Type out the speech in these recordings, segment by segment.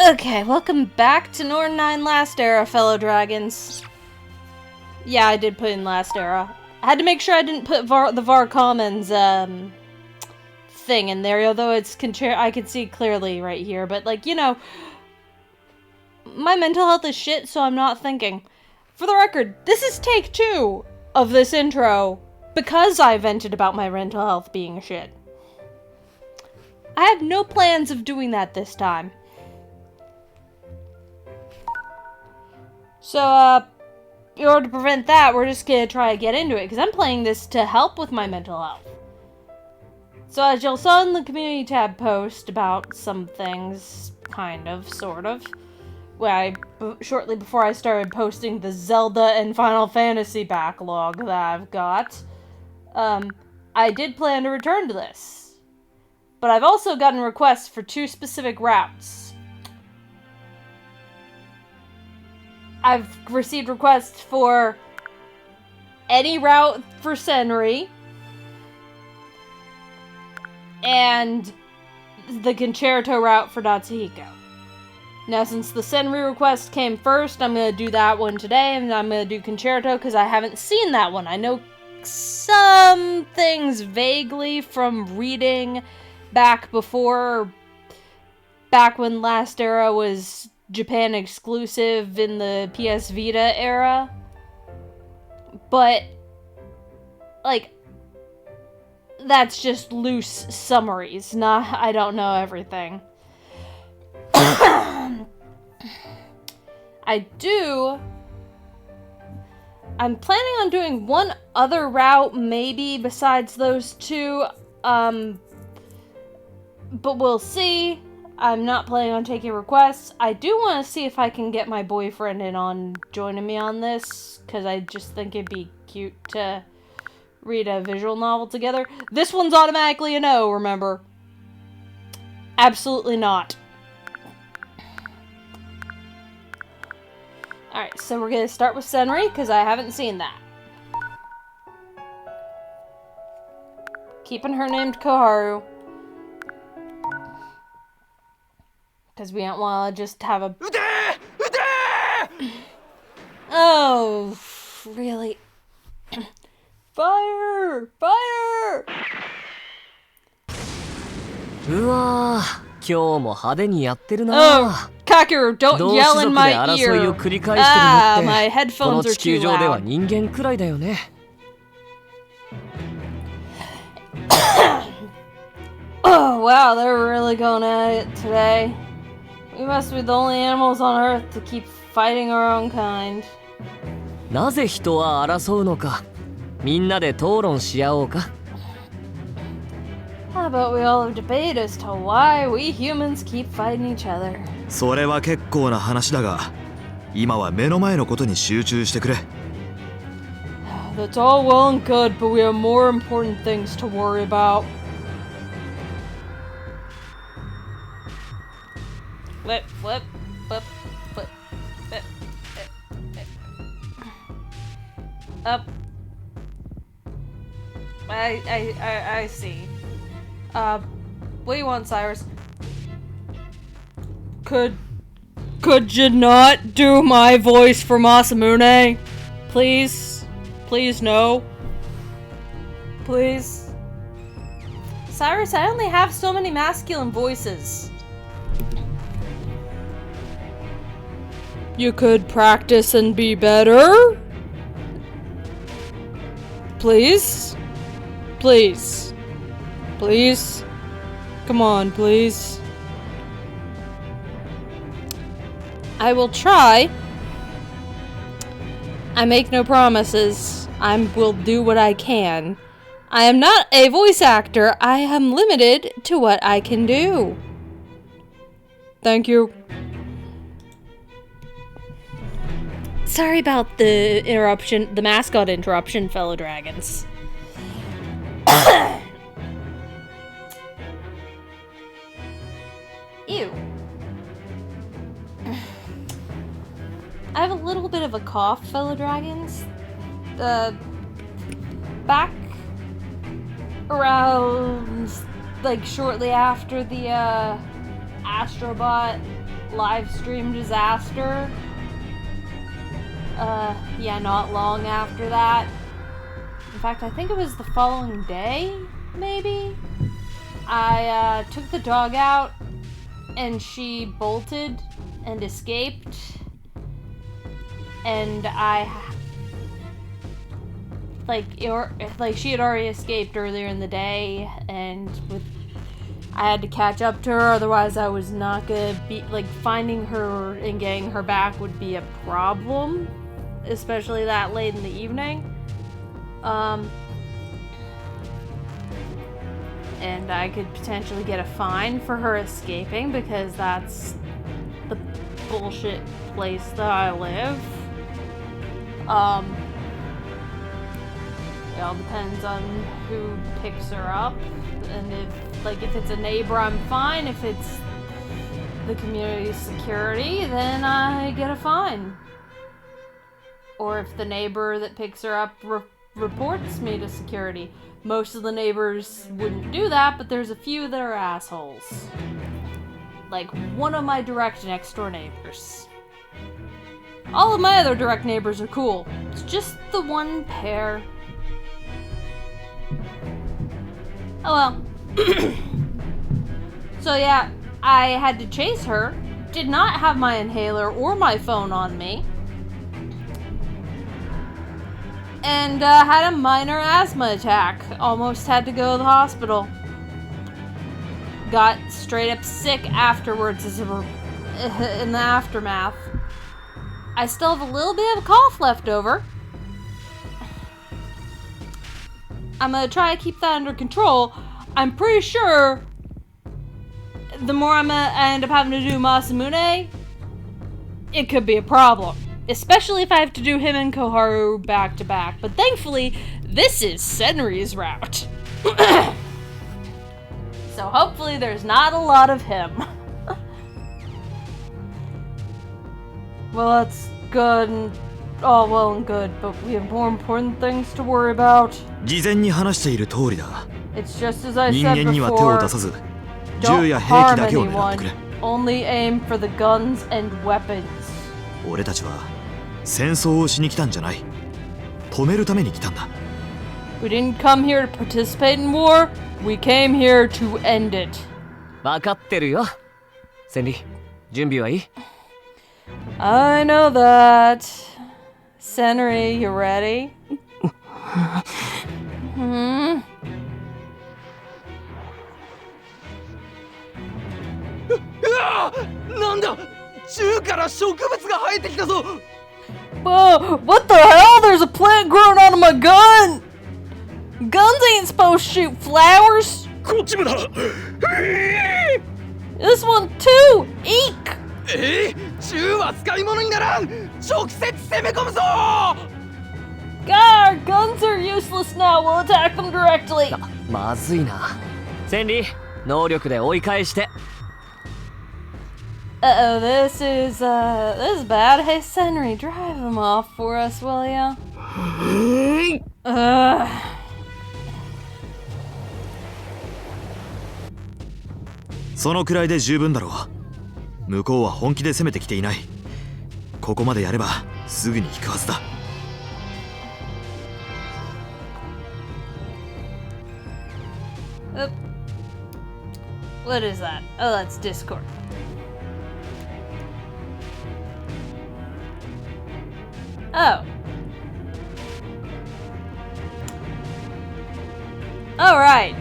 Okay, welcome back to Norn9 Last Era, fellow dragons. Yeah, I did put in Last Era. I had to make sure I didn't put the Var Commons thing in there, although it's I can see clearly right here. But, like, you know, my mental health is shit, so I'm not thinking. For the record, this is take 2 of this intro because I vented about my mental health being shit. I have no plans of doing that this time. So, in order to prevent that, we're just gonna try to get into it, because I'm playing this to help with my mental health. So, as you'll saw in the community tab post about some things, kind of, sort of, shortly before I started posting the Zelda and Final Fantasy backlog that I've got, I did plan to return to this. But I've also gotten requests for 2 specific routes. I've received requests for any route for Senri and the Concerto route for Natsuhiko. Now, since the Senri request came first, I'm going to do that one today, and I'm going to do Concerto because I haven't seen that one. I know some things vaguely from reading back when Last Era was Japan exclusive in the PS Vita era, but, like, that's just loose summaries, I don't know everything. I'm planning on doing one other route, maybe, besides those 2, but we'll see. I'm not planning on taking requests. I do want to see if I can get my boyfriend in on joining me on this, because I just think it'd be cute to read a visual novel together. This one's automatically a no, remember. Absolutely not. Alright, so we're going to start with Senri, because I haven't seen that. Keeping her named Koharu. Because we don't want to just have a... Oh, really? Fire! Fire! Oh, Kakeru, don't yell in my ear. Ah, my headphones are too loud. Oh, wow, they're really going at it today. We must be the only animals on Earth to keep fighting our own kind. How about we all debate as to why we humans keep fighting each other? That's all well and good, but we have more important things to worry about. Flip, flip, flip, flip, flip, flip, flip. Up. I see. What do you want, Cyrus? Could you not do my voice for Masamune? Please? Please, no. Please? Cyrus, I only have so many masculine voices. You could practice and be better? Please? Please? Please? Come on, please. I will try. I make no promises. I will do what I can. I am not a voice actor. I am limited to what I can do. Thank you. Sorry about the interruption, the mascot interruption, fellow dragons. Ew. I have a little bit of a cough, fellow dragons. Back around, like, shortly after the, Astrobot live stream disaster. Yeah, not long after that. In fact, I think it was the following day, maybe? I took the dog out and she bolted and escaped. And she had already escaped earlier in the day, and I had to catch up to her, otherwise I was not gonna be, finding her and getting her back would be a problem, especially that late in the evening. And I could potentially get a fine for her escaping, because that's the bullshit place that I live. It all depends on who picks her up, and if it's a neighbor, I'm fine. If it's the community security, then I get a fine. Or if the neighbor that picks her up reports me to security. Most of the neighbors wouldn't do that, but there's a few that are assholes. Like one of my direct next door neighbors. All of my other direct neighbors are cool. It's just the one pair. Oh well. So yeah, I had to chase her. Did not have my inhaler or my phone on me. And had a minor asthma attack. Almost had to go to the hospital. Got straight up sick afterwards in the aftermath. I still have a little bit of a cough left over. I'm gonna try to keep that under control. I'm pretty sure the more I end up having to do Masamune, it could be a problem. Especially if I have to do him and Koharu back to back. But thankfully, this is Senri's route. So hopefully there's not a lot of him. Well, that's good and all well and good, but we have more important things to worry about. 事前に話している通りだ。 It's just as I 人 said 間には手を before. 出さず、銃 Don't や兵器 harm だけを狙ってく anyone. れ。 Only aim for the guns and weapons. 俺たちは戦争をしに来たんじゃない。止めるために来たんだ。 We didn't come here to participate in war. We came here to end it. 分かってるよ。センリ、準備はいい？ I know that. Senri, you ready? Hmm? なんだ、銃から植物が生えてきたぞ。 Whoa, what the hell? There's a plant growing out of my gun! Guns ain't supposed to shoot flowers! こっちもだ。 This one too! Eek! 銃は使い物にならん。直接攻め込むぞ。 God, our guns are useless now. We'll attack them directly. まずいな。センリ、能力で追い返して。 Uh-oh, this is bad. Hey, Senri, drive them off for us, will ya? そのくらいで十分だろう。向こうは本気で攻めてきていない。ここまでやればすぐに行くはずだ。 What is that? Oh, that's Discord. Oh. All right.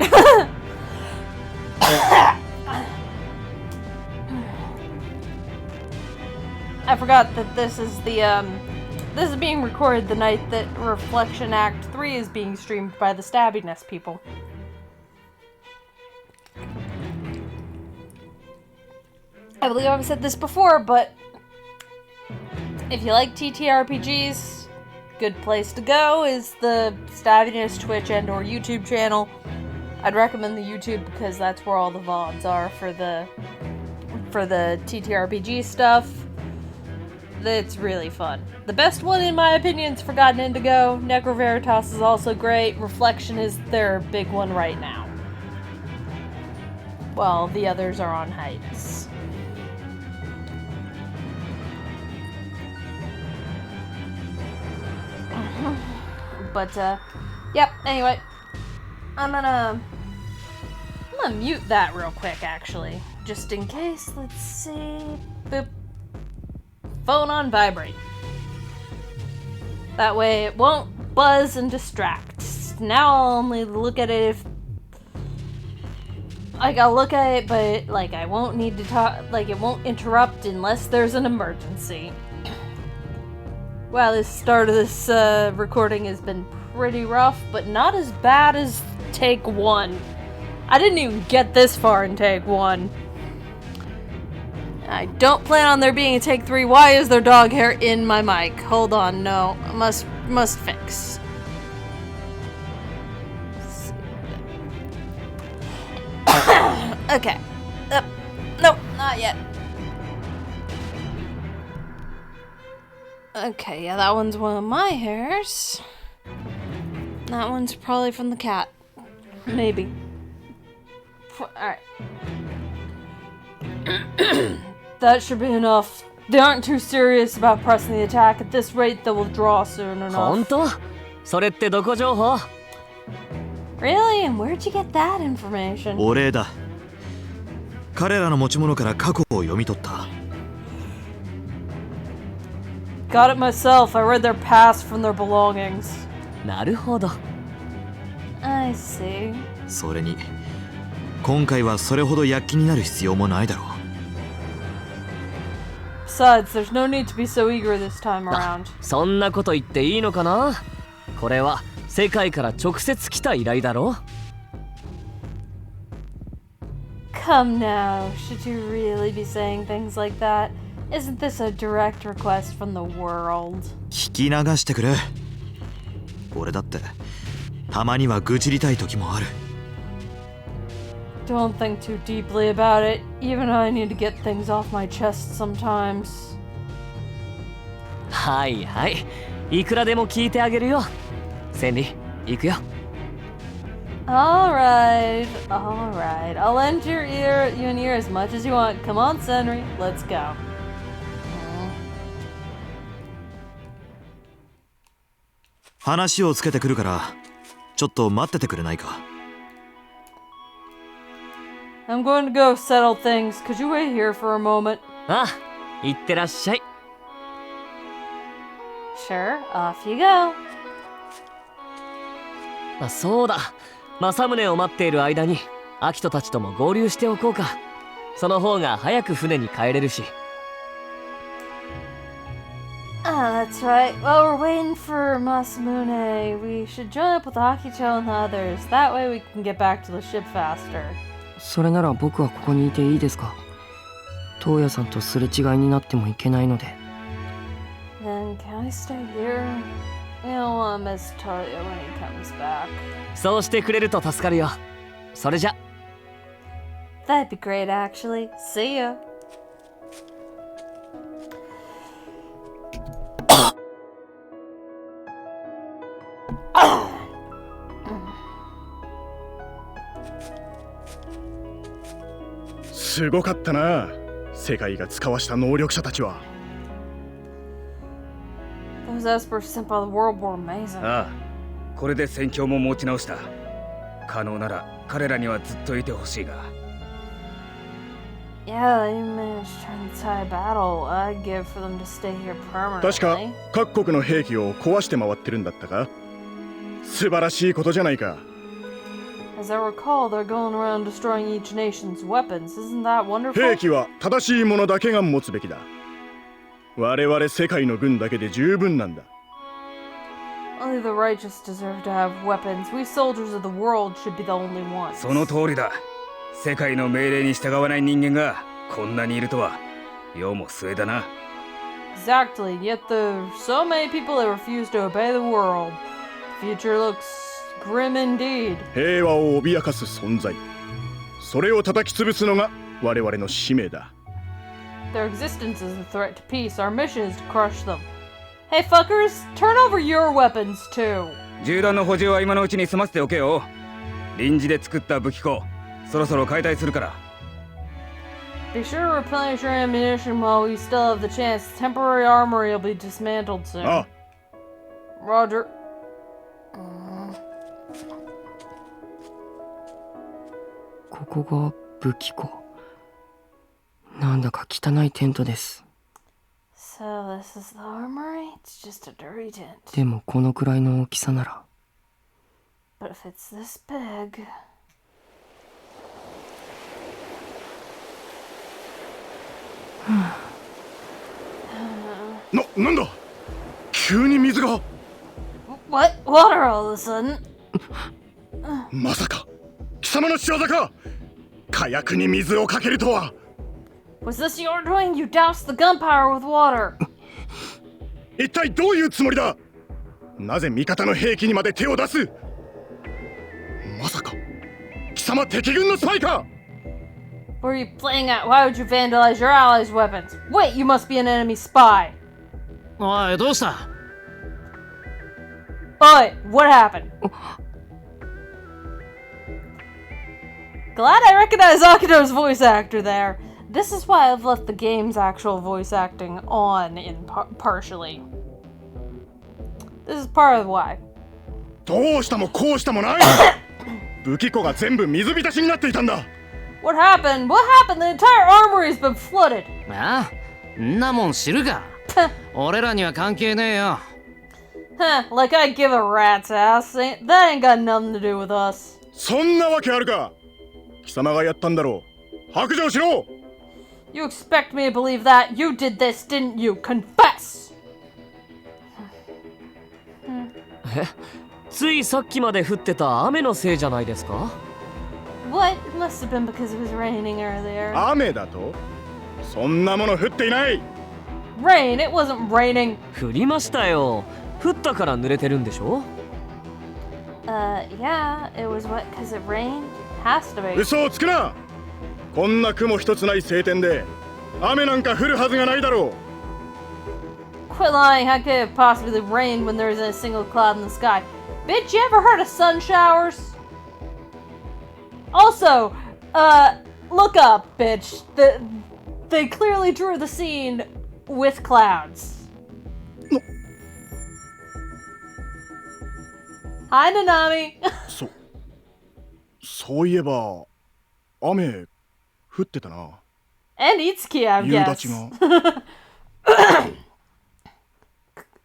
I forgot that this is this is being recorded the night that Reflection Act 3 is being streamed by the Stabbiness people. I believe I've said this before, but if you like TTRPGs, good place to go is the Stabbiness Twitch and or YouTube channel. I'd recommend the YouTube because that's where all the VODs are for the TTRPG stuff. It's really fun. The best one in my opinion is Forgotten Indigo. Necro Veritas is also great. Reflection is their big one right now. Well, the others are on hiatus. But, yep, anyway. I'm gonna mute that real quick, actually. Just in case. Let's see. Boop. Phone on vibrate. That way it won't buzz and distract. Now I'll only look at it if... Like, I'll look at it, but, like, I won't need to talk... Like, it won't interrupt unless there's an emergency. Wow, this start of this recording has been pretty rough, but not as bad as take 1. I didn't even get this far in take 1. I don't plan on there being a take 3. Why is there dog hair in my mic? Hold on, no. Must fix. Okay. Nope, not yet. Okay, yeah, that one's one of my hairs. That one's probably from the cat. Maybe. Alright. That should be enough. They aren't too serious about pressing the attack. At this rate, they'll withdraw soon enough. 本当？それってどこ情報？ Really? And where'd you get that information? お礼だ。彼らの持ち物から過去を読み取った。Got it myself. I read their past from their belongings. なるほど。I see. それに、今回はそれほど躍起になる必要もないだろう。Besides, there's no need to be so eager this time around. そんなこと言っていいのかな？これは世界から直接来た依頼だろ？ Come now, should you really be saying things like that? Isn't this a direct request from the world? 聞き流してくれ。俺だってたまには愚痴りたい時もある。Don't think too deeply about it. Even I need to get things off my chest sometimes. はいはい。いくらでも聞いてあげるよ。センリ、行くよ。Alright. I'll lend you an ear as much as you want. Come on, Senri. Let's go. 話をつけてくるからちょっと待っててくれないか。I'm going to go settle things. Could you wait here for a moment? ああ、行ってらっしゃい。Sure, off you go. あ、そうだ。政宗を待っている間にアキトたちとも合流しておこうか。その方が早く船に帰れるし。Ah, that's right. While we're waiting for Masamune, we should join up with Akito and the others. That way we can get back to the ship faster. それなら僕はここにいていいですか？東野さんとすれ違いになってもいけないので。Then can I stay here? You know, I'll miss Toya when he comes back. そうしてくれると助かるよ。それじゃ。That'd be great, actually. See ya. すごかったな。世界が使わした能力者たちは。Those Espers sent by the world were amazing. ああ、これで戦況も持ち直した。可能なら彼らにはずっといてほしいが。Yeah, they managed to turn the tide of battle. I'd give for them to stay here permanently. 確か各国の兵器を壊して回ってるんだったか？素晴らしいことじゃないか。As I recall, they're going around destroying each nation's weapons. Isn't that wonderful? 兵器は正しいものだけが持つべきだ。我々世界の軍だけで十分なんだ。Only the righteous deserve to have weapons. We soldiers of the world should be the only ones. その通りだ。世界の命令に従わない人間がこんなにいるとは世も末だな。Exactly. Yet there are so many people that refuse to obey the world. The future looks grim indeed. 平和を脅かす存在。それを叩き潰すのが我々の使命だ。Their existence is a threat to peace. Our mission is to crush them. Hey fuckers, turn over your weapons too. 銃弾の補充は今のうちに済ませておけよ。臨時で作った武器庫、そろそろ解体するから。Be sure to replenish your ammunition while we still have the chance. Temporary armory will be dismantled soon. ああ、Roger. ここが武器庫。なんだか汚いテントです。 So this is the armory? It's just a dirty tent. でもこのくらいの大きさなら。 But if it's this big... なんだ急に水が What? Water all of a sudden? まさか貴様の仕業か火薬に水をかけるとは Was this your doing? You doused the gunpowder with water. 一体どういうつもりだなぜ味方の兵器にまで手を出すまさか貴様敵軍のスパイか What are you playing at? Why would you vandalize your allies' weapons? Wait, you must be an enemy spy. おい、どうした？ Oi, what happened? Glad I recognize Akito's voice actor there. This is why I've left the game's actual voice acting on partially. This is part of why. どうしたもこうしたもない武器庫が全部水浸しになっていたんだ What happened? What happened? The entire armory's been flooded. ああ、んなもん知るか。俺らには関係ねえよ。 Huh, like I give a rat's ass. That ain't got nothing to do with us. そんなわけあるか貴様がやったんだろう白状しろ You expect me to believe that? You did this, didn't you? Confess! ついさっきまで降ってた雨のせいじゃないですか？ What? It must have been because it was raining earlier. 雨だとそんなもの降っていない Rain? It wasn't raining. 降りましたよ。降ったから濡れてるんでしょ？ Yeah, it was wet because it rained. Has to be. 嘘をつくなこんな雲一つない晴天で雨なんか降るはずがないだろう Quit lying. How could it possibly rain when there isn't a single cloud in the sky? Bitch, you ever heard of sun showers? Also, look up, bitch. They clearly drew the scene with clouds. Hi, Nanami. そういえば雨降ってたな And Itsuki, I 夕 guess. 立が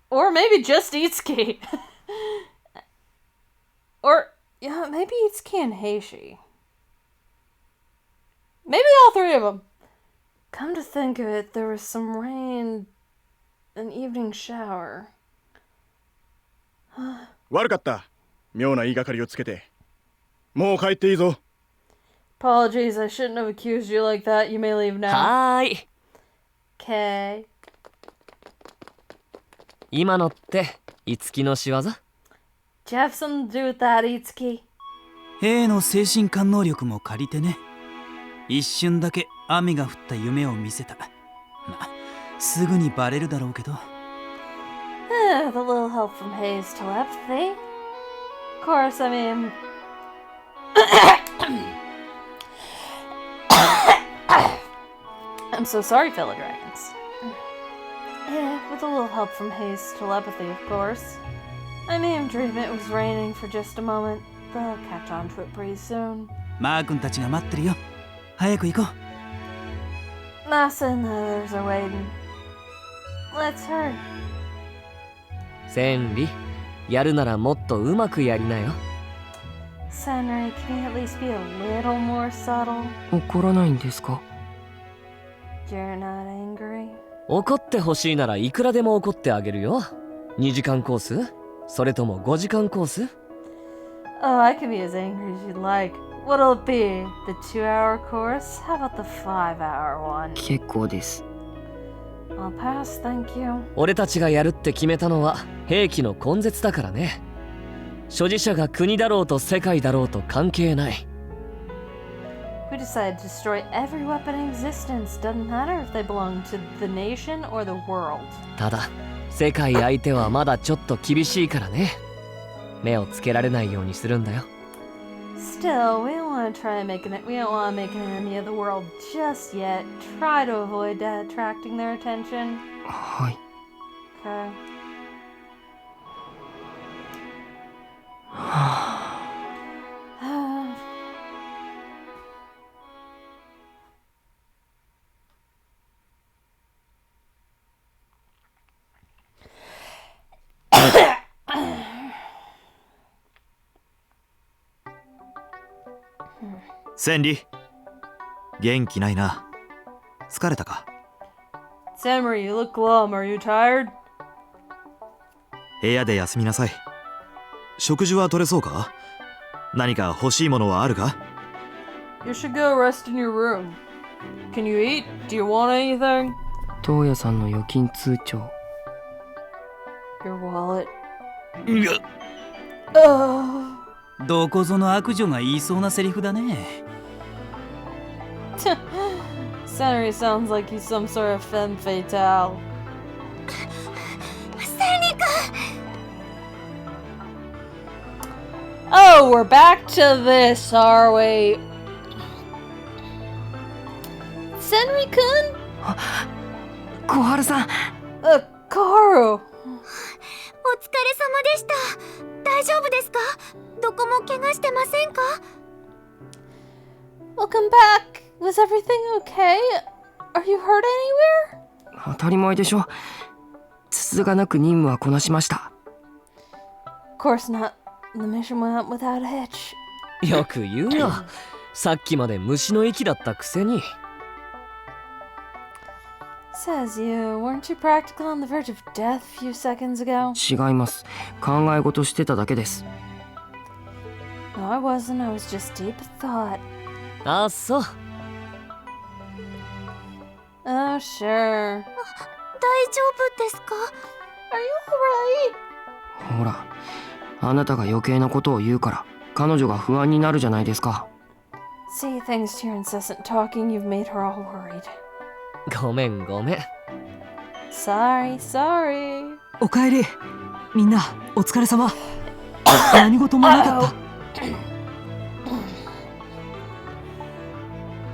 Or maybe just Itsuki. Or, yeah, maybe Itsuki and Heishi. Maybe all three of them. Come to think of it, there was some rain, an evening shower. 悪かった妙な言いがかりをつけてもう帰っていいぞ Apologies, I shouldn't have accused you like that. You may leave now. はーい。 Okay. 今のっていつきの仕業？ Do you have something to do with that, Itsuki? 兵の精神感能力も借りてね一瞬だけ雨が降った夢を見せたすぐにバレるだろうけど With a little help from Hayes' telepathy. Of course, I mean... I'm so sorry, fellow dragons. Yeah, with a little help from Hayes' telepathy, of course. I made him dream it was raining for just a moment. They'll catch on to it pretty soon. マー君たちが待ってるよ早く行こう Masa and the others are waiting. Let's hurry. センリ、やるならもっとうまくやりなよ。 Senri, can you at least be a little more subtle? 怒らないんですか？ You're not angry? 怒ってほしいならいくらでも怒ってあげるよ。2時間コース？それとも5時間コース？ Oh, I can be as angry as you'd like. What'll it be? The 2-hour course? How about the 5-hour one? 結構です。 I'll pass, thank you. 俺たちがやるって決めたのは兵器の根絶だからね。所持者が国だろうと世界だろうと関係ない。 We decided to destroy every weapon in existence. Doesn't matter if they belong to the nation or the world. ただ、世界相手はまだちょっと厳しいからね。目をつけられないようにするんだよ。 Still, we don't want to try and we don't want to make an enemy of the world just yet. Try to avoid attracting their attention. はい。 Okay. センリ、元気ないな。疲れたか？ Senri, you look glum. Are you tired? 部屋で休みなさい。食事は取れそうか？何か欲しいものはあるか？ You should go rest in your room. Can you eat? Do you want anything? 東野さんの預金通帳。 Your wallet. どこぞの悪女が言いそうなセリフだね。Senri sounds like he's some sort of femme fatale. Oh, we're back to this, are we? Senri-kun? 小春さん、 Kaoru. お疲れ様でした。大丈夫ですか？どこも怪我してませんか？ Welcome back. Was everything okay? Are you hurt anywhere? 当たり前でしょ。つつがなく任務はこなしました。 Of course not. The mission went up without a hitch. よく言うよ。さっきまで虫の息だったくせに。Says you. Weren't you practically on the verge of death a few seconds ago? 違います。考え事してただけです。 No, I wasn't. I was just deep in thought. あっそう。Oh, sure. 大丈夫ですか？ Are you alright? ほら、あなたが余計なことを言うから彼女が不安になるじゃないですか。 See, thanks to your incessant talking, you've made her all worried. ごめんごめん。 Sorry, sorry. おかえり。みんなお疲れ様。何事もなかった。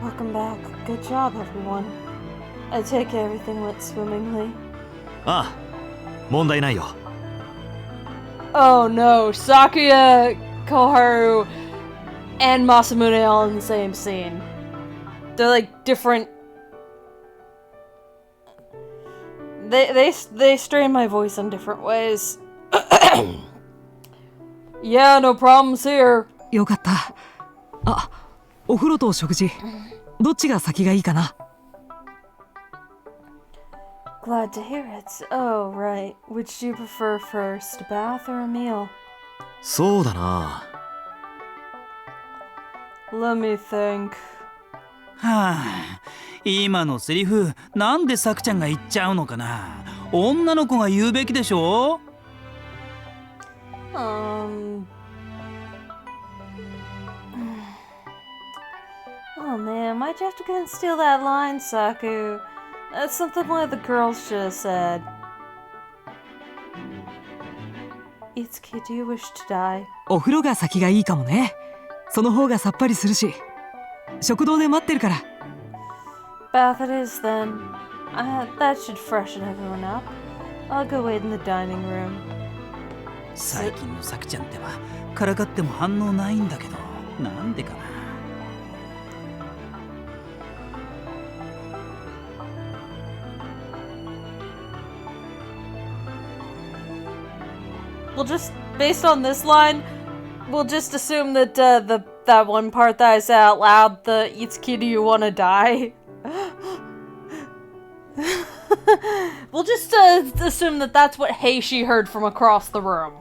Welcome back. Good job, everyone. I take it everything went swimmingly. ああ、問題ないよ。 Oh no, Sakuya, Koharu, and Masamune all in the same scene. They're like different. They strain my voice in different ways. Yeah, no problems here. よかった。あ、お風呂と食事、どっちが先がいいかな？ Glad to hear it. Oh, right. Which do you prefer first, a bath or a meal? そうだな。 Let me think. はあ、今のセリフなんでさくちゃんが言っちゃうのかな。女の子が言うべきでしょ。 Oh man, might you have to go and steal that line, Saku? That's something one of the girls should have said. Itsuki, do you wish to die? お風呂が先がいいかもね。その方がさっぱりするし。食堂で待ってるから。 Bath it is then. That should freshen everyone up. I'll go wait in the dining room. 最近のさくちゃんってばからかっても反応ないんだけど、なんでかな。 We'll just, based on this line, we'll just assume that that one part that I said out loud, the Itsuki, do you want to die? We'll just assume that that's what Heishi heard from across the room.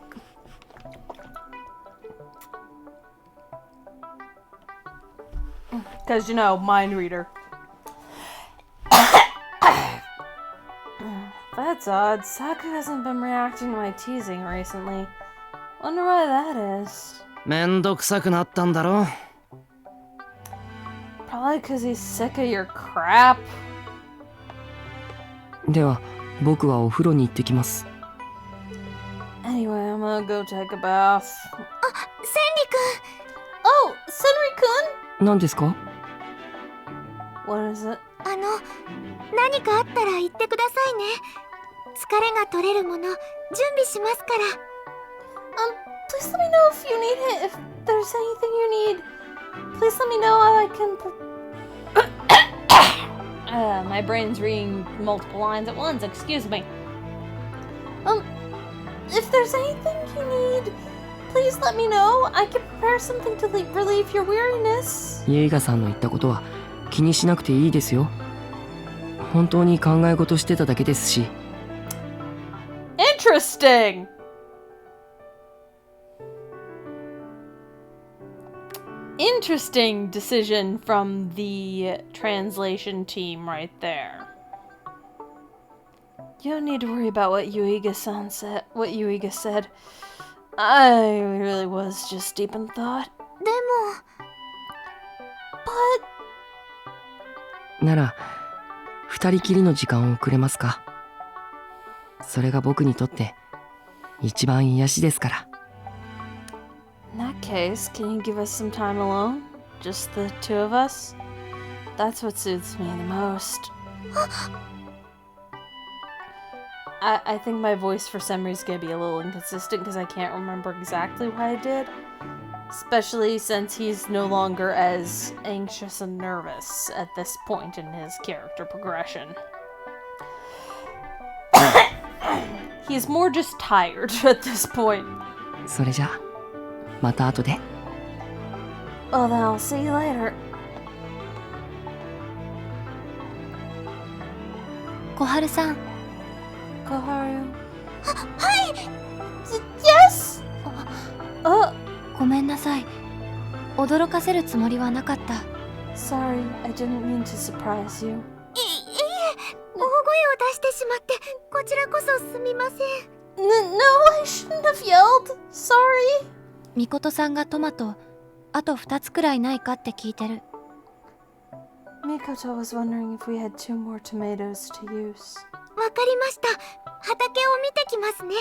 Because, you know, mind reader. That's odd. Saku hasn't been reacting to my teasing recently. Wonder why that is. めんどくさくなったんだろ。 Probably because he's sick of your crap. では僕はお風呂に行ってきます。 Anyway, I'm gonna go take a bath. センリ君。 Oh, Senri-kun! 何ですか？ What is it? 何かあったら言ってくださいね。疲れが取れるもの準備しますから。Please let me know if you need it. If there's anything you need, please let me know how I can. My brain's reading multiple lines at once. Excuse me. If there's anything you need, please let me know. I can prepare something to relieve your weariness. ユイガさんの言ったことは気にしなくていいですよ。本当に考え事してただけですし。Interesting! Interesting decision from the translation team right there. You don't need to worry about what Yuiga-san said. I really was just deep in thought. でも But なら二人きりの時間をくれますか。それが僕にとって一番癒しですから。in that case, can you give us some time alone? Just the two of us? That's what suits me the most. I think my voice for Senri is gonna be a little inconsistent because I can't remember exactly what I did. Especially since he's no longer as anxious and nervous at this point in his character progression. He's more just tired at this point. それじゃあまた後で。 Well, then I'll see you later. 小春さん Koharu. はい Yes! ごめんなさい驚かせるつもりはなかった Sorry, I didn't mean to surprise you. いえ大声を出してしまってこちらこそすみません No, I shouldn't have yelled. Sorry. みことさんがトマトあと2つくらいないかって聞いてる Mikoto was wondering if we had 2 more tomatoes to use. わかりました畑を見てきますね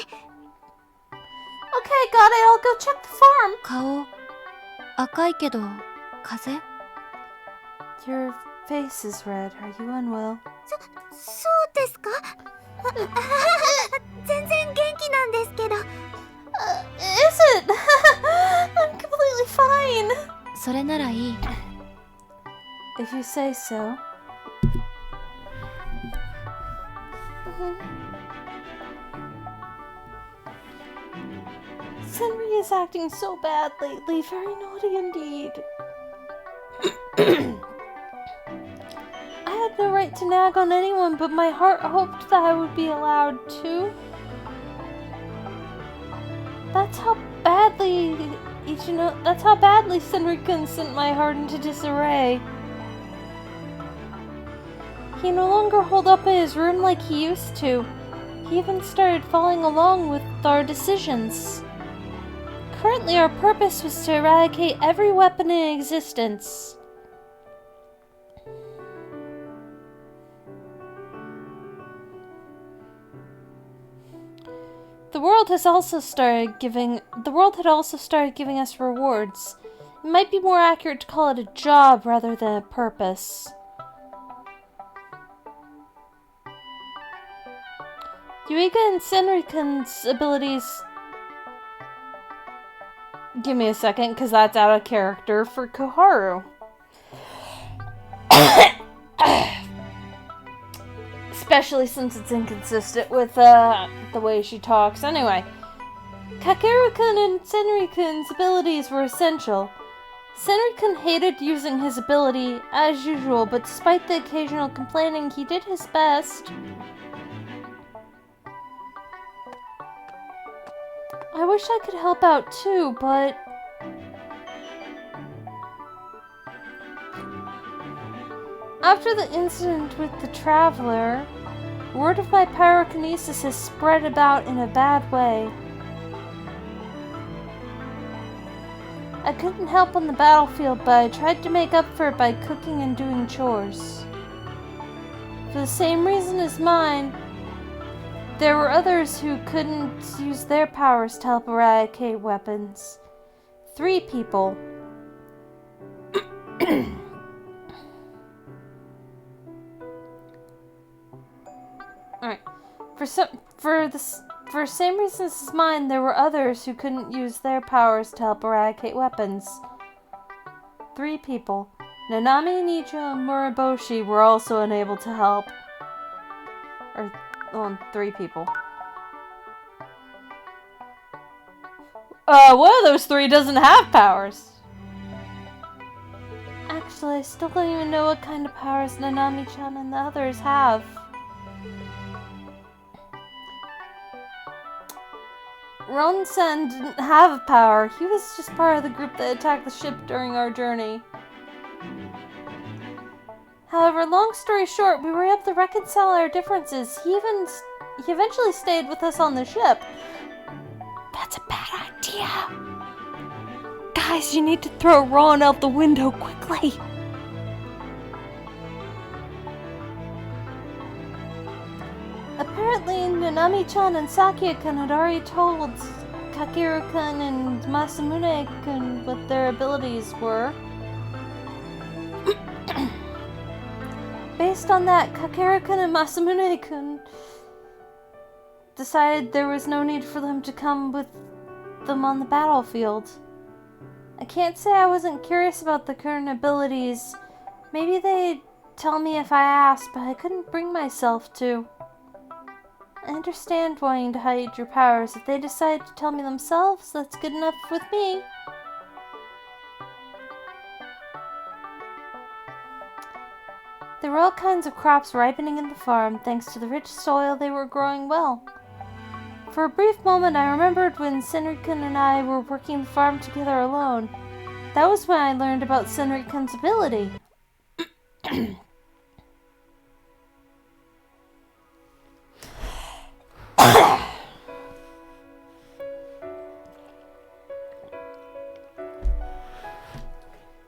Okay, got it. I'll go check the farm. 顔赤いけど風邪 Your face is red. Are you unwell? そうですか全然元気なんですけど Is it? I'm completely fine. それならいい If you say so. Senri is acting so bad lately. Very naughty indeed. I had no right to nag on anyone, but my heart hoped that I would be allowed to. That's how badly Senri-kun sent my heart into disarray. He no longer holed up in his room like he used to. He even started following along with our decisions. Currently, our purpose was to eradicate every weapon in existence. The world had also started giving us rewards. It might be more accurate to call it a job rather than a purpose. Yuiga and Senri-kun's abilities... Give me a second, because that's out of character for Koharu. Especially since it's inconsistent with the way she talks. Anyway, Kakeru-kun and Senri-kun's abilities were essential. Senri-kun hated using his ability, as usual, but despite the occasional complaining, he did his best. I wish I could help out too, but... After the incident with the Traveler, word of my pyrokinesis has spread about in a bad way. I couldn't help on the battlefield, but I tried to make up for it by cooking and doing chores. For the same reason as mine, there were others who couldn't use their powers to help eradicate weapons. 3 people. Alright. For the same reasons as mine, there were others who couldn't use their powers to help eradicate weapons. 3 people. Nanami, Nijo, and Muraboshi were also unable to help. Or... 3 people. One of those three doesn't have powers. Actually, I still don't even know what kind of powers Nanami-chan and the others have. Ron-san didn't have a power. He was just part of the group that attacked the ship during our journey. However, long story short, we were able to reconcile our differences. He eventually stayed with us on the ship. That's a bad idea. Guys, you need to throw Ron out the window quickly. Apparently, Nanami-chan and Sakia-kun had already told Kakeru-kun and Masamune-kun what their abilities were. Based on that, Kakeru-kun and Masamune-kun decided there was no need for them to come with them on the battlefield. I can't say I wasn't curious about the current abilities. Maybe they'd tell me if I asked, but I couldn't bring myself to. I understand wanting to hide your powers. If they decide to tell me themselves, that's good enough with me. There were all kinds of crops ripening in the farm. Thanks to the rich soil, they were growing well. For a brief moment, I remembered when Senri-kun and I were working the farm together alone. That was when I learned about Senri-kun's ability.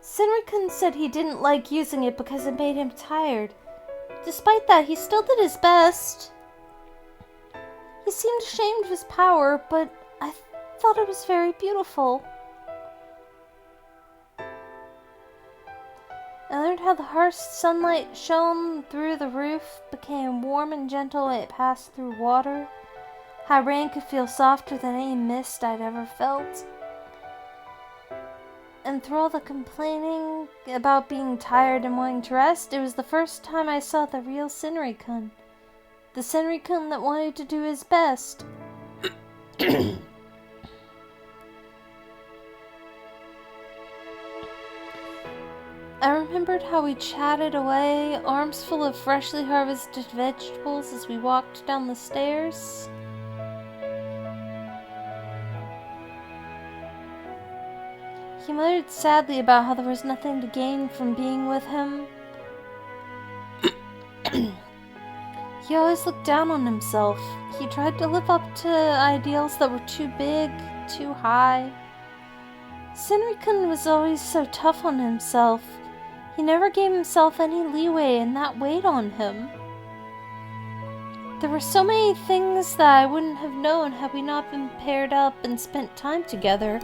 Senri-kun said he didn't like using it because it made him tired. Despite that, he still did his best. He seemed ashamed of his power, but I thought it was very beautiful. I learned how the harsh sunlight shone through the roof, became warm and gentle when it passed through water, how rain could feel softer than any mist I'd ever felt. And through all the complaining about being tired and wanting to rest, it was the first time I saw the real Senri-kun. The Senri-kun that wanted to do his best. I remembered how we chatted away, arms full of freshly harvested vegetables as we walked down the stairs. He muttered sadly about how there was nothing to gain from being with him. He always looked down on himself. He tried to live up to ideals that were too big, too high. Senri-kun was always so tough on himself. He never gave himself any leeway, and that weighed on him. There were so many things that I wouldn't have known had we not been paired up and spent time together.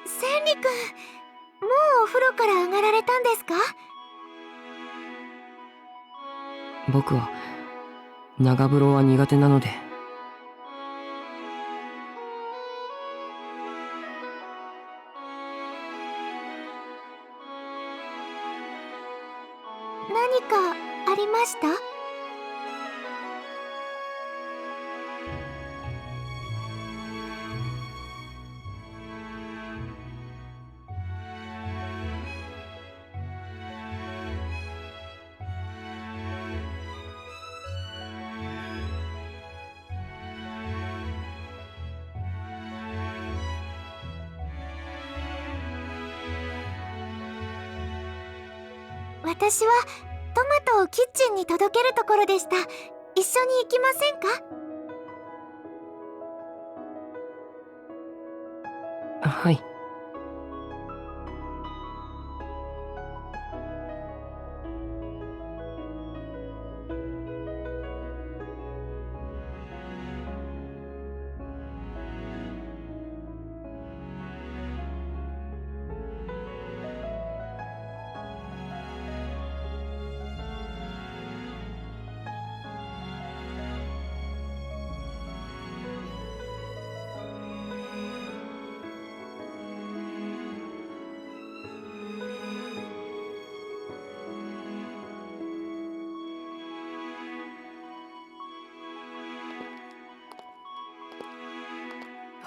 Senri-kun、もうお風呂から上がられたんですか？僕は長風呂は苦手なので。何かありました？私はトマトをキッチンに届けるところでした。一緒に行きませんか？はい。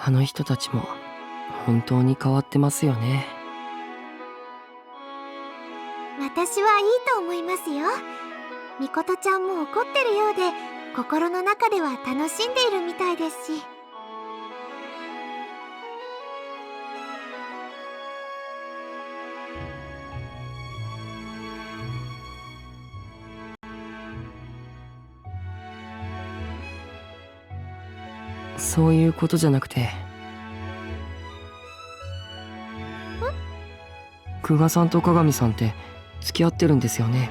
あの人たちも本当に変わってますよね。私はいいと思いますよ。みことちゃんも怒ってるようで、心の中では楽しんでいるみたいですし。そういうことじゃなくて、久我さんと鏡さんって付き合ってるんですよね。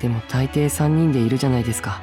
でも大抵3人でいるじゃないですか。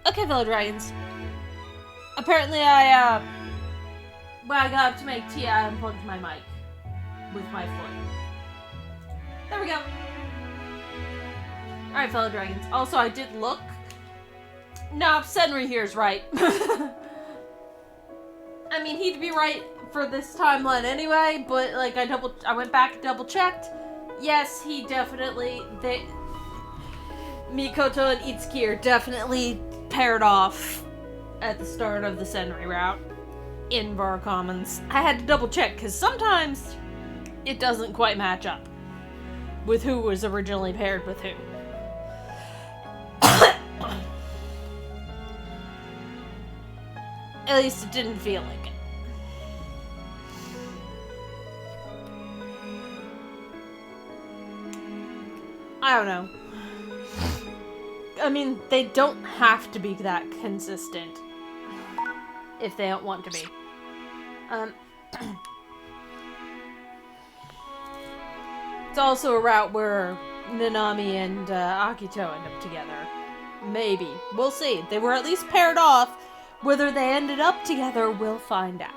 Okay, fellow dragons. Apparently when I got up to make tea, I unplugged my mic with my foot. There we go. Alright, fellow dragons. Also, I did look. No, Senri here is right. I mean, he'd be right for this timeline anyway, but like I went back and double checked. Yes, he definitely Mikoto and Itsuki are definitely paired off at the start of the Senri route in Var Commons. I had to double check because sometimes it doesn't quite match up with who was originally paired with who. At least it didn't feel like it. I don't know. I mean, they don't have to be that consistent if they don't want to be. It's also a route where Nanami and Akito end up together. Maybe. We'll see. They were at least paired off. Whether they ended up together, we'll find out.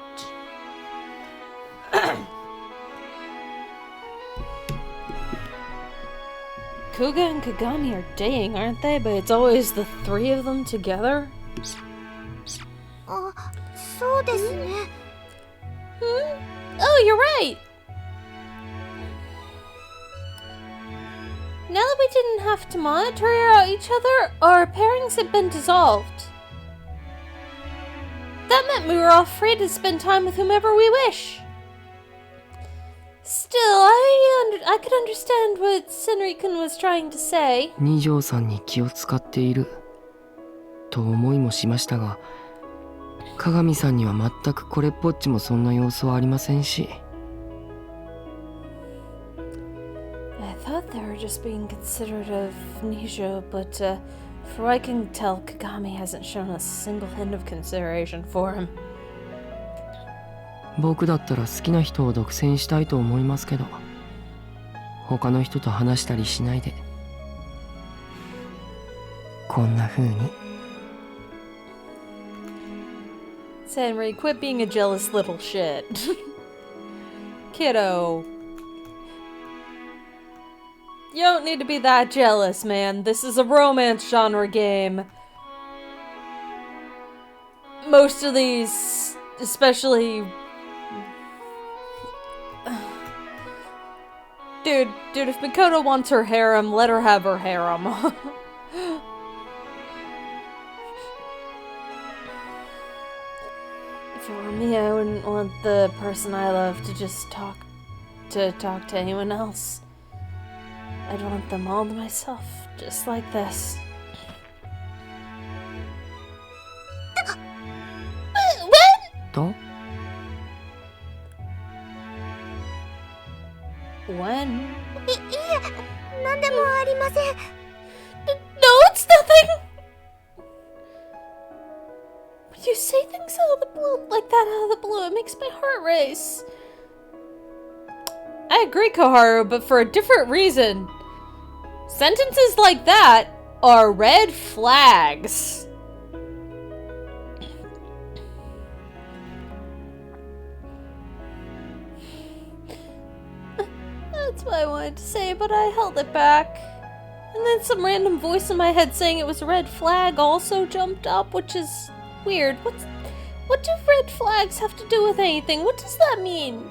Kuga and Kagami are dating, aren't they? But it's always the three of them together? そうですね。 Oh, you're right! Now that we didn't have to monitor each other, our pairings had been dissolved. That meant we were all free to spend time with whomever we wish. Still, I could understand what Senri-kun was trying to say. 二条さんに気を使っていると思いもしましたが、鏡さんには全くこれっぽっちもそんな様子はありませんし。I thought they were just being considerate of Nijo, but for what I can tell, Kagami hasn't shown a single hint of consideration for him. 僕だったら好きな人を独占したいと思いますけど、他の人と話したりしないで、こんな風に。Senri, quit being a jealous little shit. Kiddo. You don't need to be that jealous, man. This is a romance genre game. Most of these, especially... Dude, if Mikoto wants her harem, let her have her harem. If it were me, I wouldn't want the person I love to just talk to anyone else. I'd want them all to myself, just like this. What? When? いえ、なんでもありません。No, it's nothing! When you say things out of the blue, like that out of the blue, it makes my heart race. I agree, Koharu, but for a different reason. Sentences like that are red flags. That's what I wanted to say, but I held it back. And then some random voice in my head saying it was a red flag also jumped up, which is weird. What do red flags have to do with anything? What does that mean?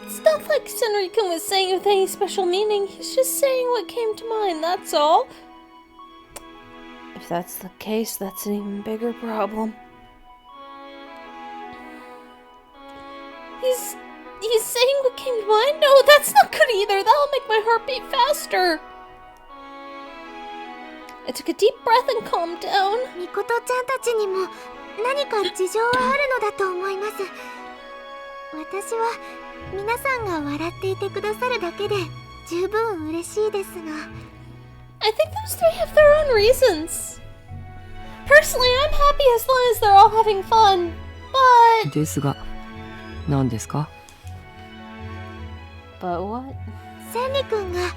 It's not like Senri-kun was saying it with any special meaning. He's just saying what came to mind, that's all. If that's the case, that's an even bigger problem. He's saying what came to mind? No, that's not good either. That'll make my heart beat faster. I took a deep breath and calmed down. みことちゃんたちにも何か事情はあるのだと思います。私は皆さんが笑っていてくださるだけで十分嬉しいですが。I think those three have their own reasons. Personally, I'm happy as long as they're all having fun. But... ですが、何ですか? But what? センリ君が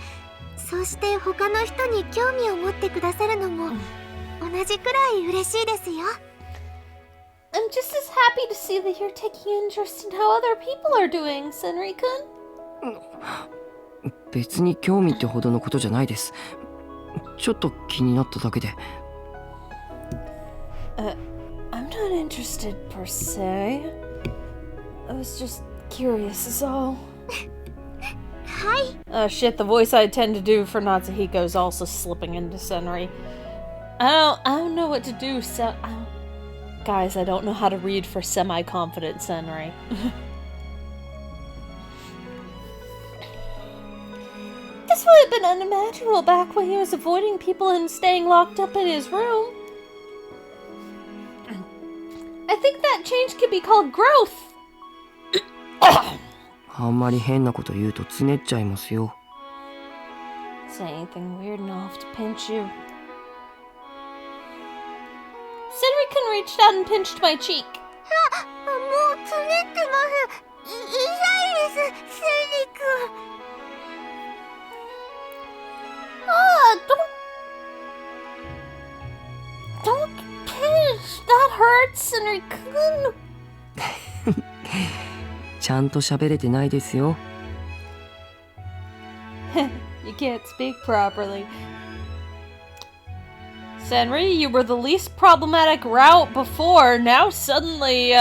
そうして他の人に興味を持ってくださるのも同じくらい嬉しいですよ。I'm just as happy to see that you're taking interest in how other people are doing, Senri-kun. 別に興味ってほどのことじゃないです。ちょっと気になっただけで。I'm not interested per se. I was just curious is all. ははい。 shit, the voice I tend to do for Natsuhiko is also slipping into Senri. I don't know what to do, guys, I don't know how to read for semi-confident Senri. This would have been unimaginable back when he was avoiding people and staying locked up in his room. I think that change could be called growth. あんまり変なこと言うとつねっちゃいますよ。 Say anything weird and I'll have to pinch you. Senri-kun reached out and pinched my cheek. もうつねってます。痛いです、セリ君。Don't pinch. That hurts, Senri-kun. ちゃんと喋れてないですよ。You can't speak properly. Senri, you were the least problematic route before. Now suddenly,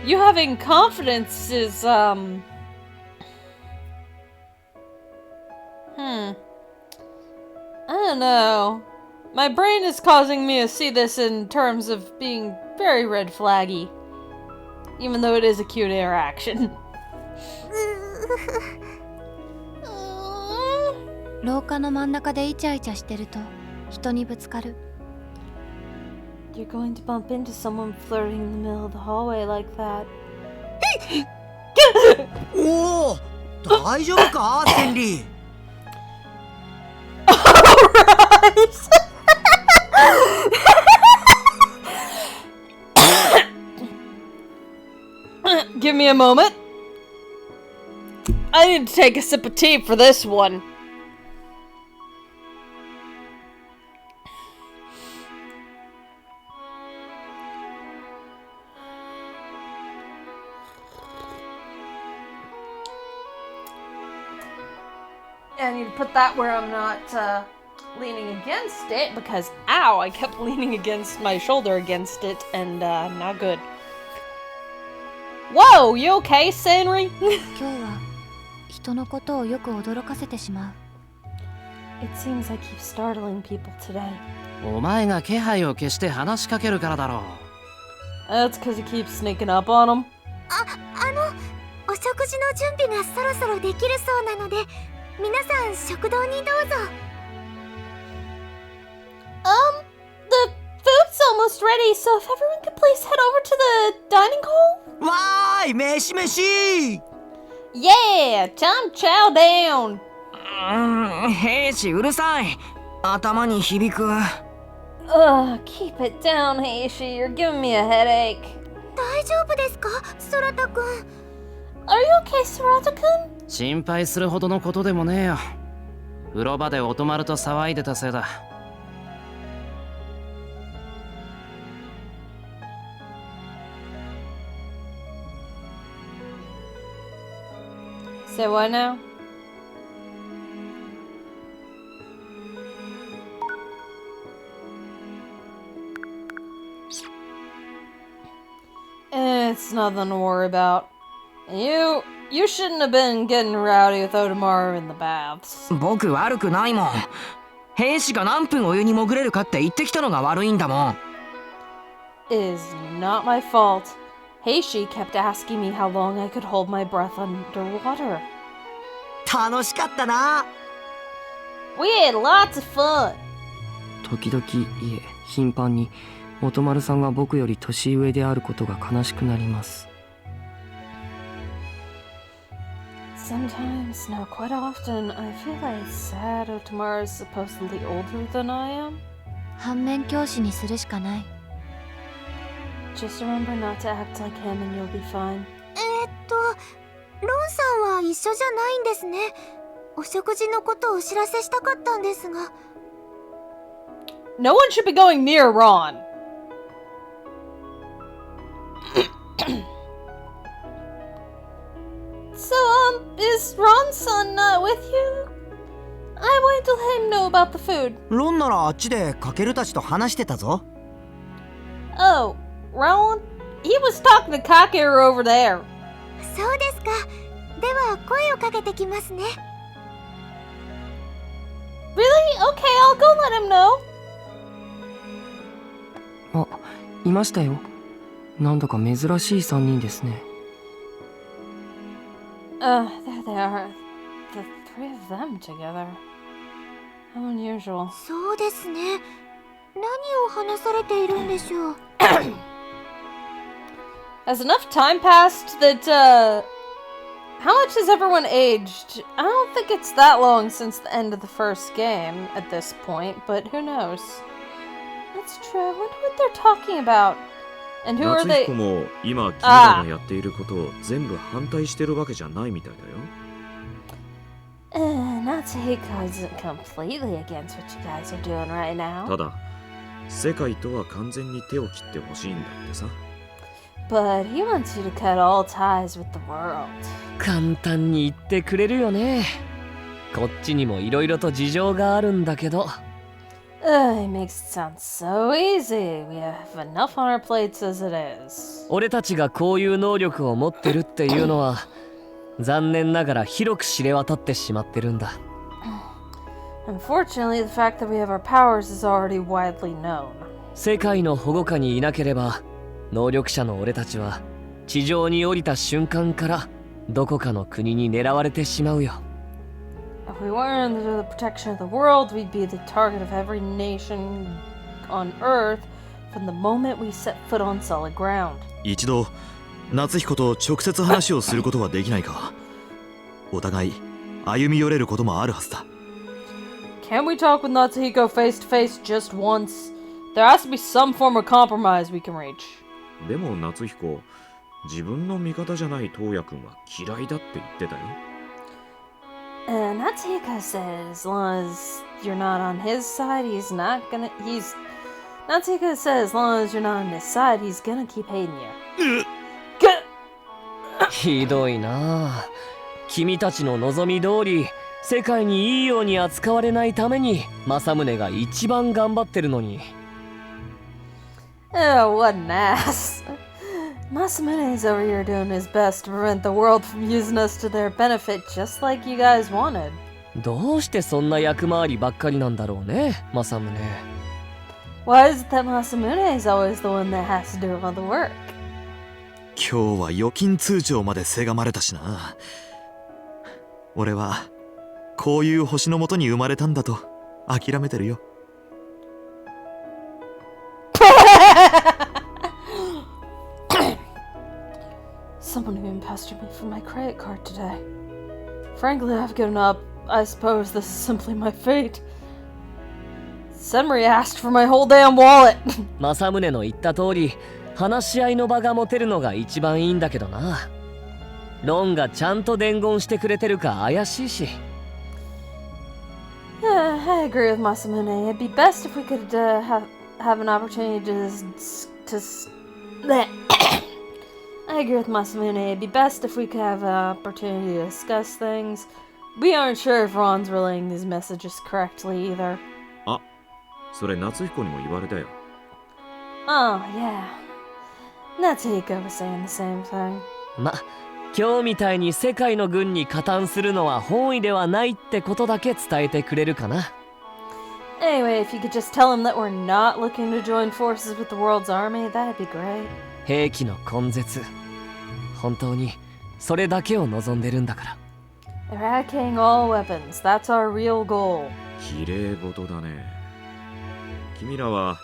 you having confidence is, I don't know. My brain is causing me to see this in terms of being very red flaggy. Even though it is a cute interaction. 廊下の真ん中でイチャイチャしてると人にぶつかる。 You're going to bump into someone flirting in the middle of the hallway like that. おお、大丈夫か、センリー。Give me a moment. I need to take a sip of tea for this one. I need to put that where I'm not leaning against it because, ow, I kept leaning against my shoulder against it and not good. Whoa, you okay, Senri? 今日は人のことをよく驚かせてしまう。 It seems I keep startling people today. お前が気配を消して話しかけるからだろう。 That's because he keeps sneaking up on him. お食事の準備がそろそろできるそうなので、皆さん食堂にどうぞ。 The food's almost ready, so if everyone could please head over to the dining hall? わーい、飯飯。 Yeah, time to chow down. 兵士うるさい。頭に響く。Keep it down, Heishi. You're giving me a headache. 大丈夫ですか、ソラタくん。 Are you okay, Sorata-kun? 心配するほどのことでもねえよ。風呂場でお泊まると騒いでたせいだ。 Say what now? It's nothing to worry about. You shouldn't have been getting rowdy with Otomaru in the baths. 僕悪くないもん。兵士が何分お湯に潜れるかって言ってきたのが悪いんだもん。 It is not my fault. Heishi kept asking me how long I could hold my breath underwater. 楽しかったな。 We had lots of fun. 時々いえ頻繁に元丸さんが僕より年上であることが悲しくなります。 Sometimes, no, quite often, I feel like sad Otomaru is supposedly older than I am. 反面教師にするしかない。 Just remember not to act like him and you'll be fine. ロンさんは一緒じゃないんですね。お食事のことをお知らせしたかったんですが。 No one should be going near Ron. So, is Ron's son not with you? I wanted to let him know about the food. ロンならあっちでカケルたちと話してたぞ。 Oh, Ron? He was talking to Kakeru over there. そうですか。では声をかけてきますね。 Really? Okay, I'll go let him know. あ、いましたよ。なんだか珍しい3人ですね。There they are. The three of them together. How unusual. そうですね。何を話されているんでしょう。 Has enough time passed that, how much has everyone aged? I don't think it's that long since the end of the first game at this point, but who knows? That's true. I wonder what they're talking about. And who are 夏 they? 彦も今君らがやっていることを全部反対してるわけじゃないみたいだよ。Natsuhiko isn't completely against what you guys are doing right now. ただ世界とは完全に手を切ってほしいんだってさ。But he wants you to cut all ties with the world. 簡単に言ってくれるよね。こっちにもいろいろと事情があるんだけど。He makes it sound so easy. We have enough on our plates as it is. 俺たちがこういう能力を持ってるっていうのは残念ながら広く知れ渡ってしまってるんだ。Unfortunately, the fact that we have our powers is already widely known. 世界の保護下にいなければ能力者の俺たちは地上に降りた瞬間からどこかの国に狙われてしまうよ。If we weren't under the protection of the world, we'd be the target of every nation on Earth from the moment we set foot on solid ground. 一度夏彦と直接話をすることはできないか。お互い歩み寄れることもあるはずだ。Can we talk with Natsuhiko face to face just once? There has to be some form of compromise we can reach. でも夏彦、自分の味方じゃない東也くんは嫌いだって言ってたよ。Natsuhiko said as long as you're not on his side, Natsuhiko said as long as you're not on his side, he's gonna keep hating you. ひどいなあ。君たちの望み通り世界にいいように扱われないために政宗が一番頑張ってるのに。Oh, what an ass. Masamune's over here doing his best to prevent the world from using us to their benefit just like you guys wanted. どうしてそんな役回りばっかりなんだろうね、政宗。Why is it that Masamune is always the one that has to do all the work? 今日は預金通帳までせがまれたしな。俺はこういう星のもとに生まれたんだと諦めてるよ。Someone even pestered me for my credit card today. Frankly, I've given up. I suppose this is simply my fate. Senri asked for my whole damn wallet. 政宗の言った通り、話し合いの場が持てるのが一番いいんだけどな。ロンがちゃんと伝言してくれてるか怪しいし。I agree with Masamune. It'd be best if we could have an opportunity I agree with Masamune. It'd be best if we could have an opportunity to discuss things. We aren't sure if Ron's relaying these messages correctly either. あ、それ夏彦にも言われたよ。Oh, yeah. Natsuhiko was saying the same thing. ま、今日みたいに世界の軍に加担するのは本意ではないってことだけ伝えてくれるかな。Anyway, if you could just tell him that we're not looking to join forces with the world's army, that'd be great. 兵器の根絶。本当にそれだけを望んでるんだから。Eradicating all weapons, that's our real goal. 綺麗事だね。君らは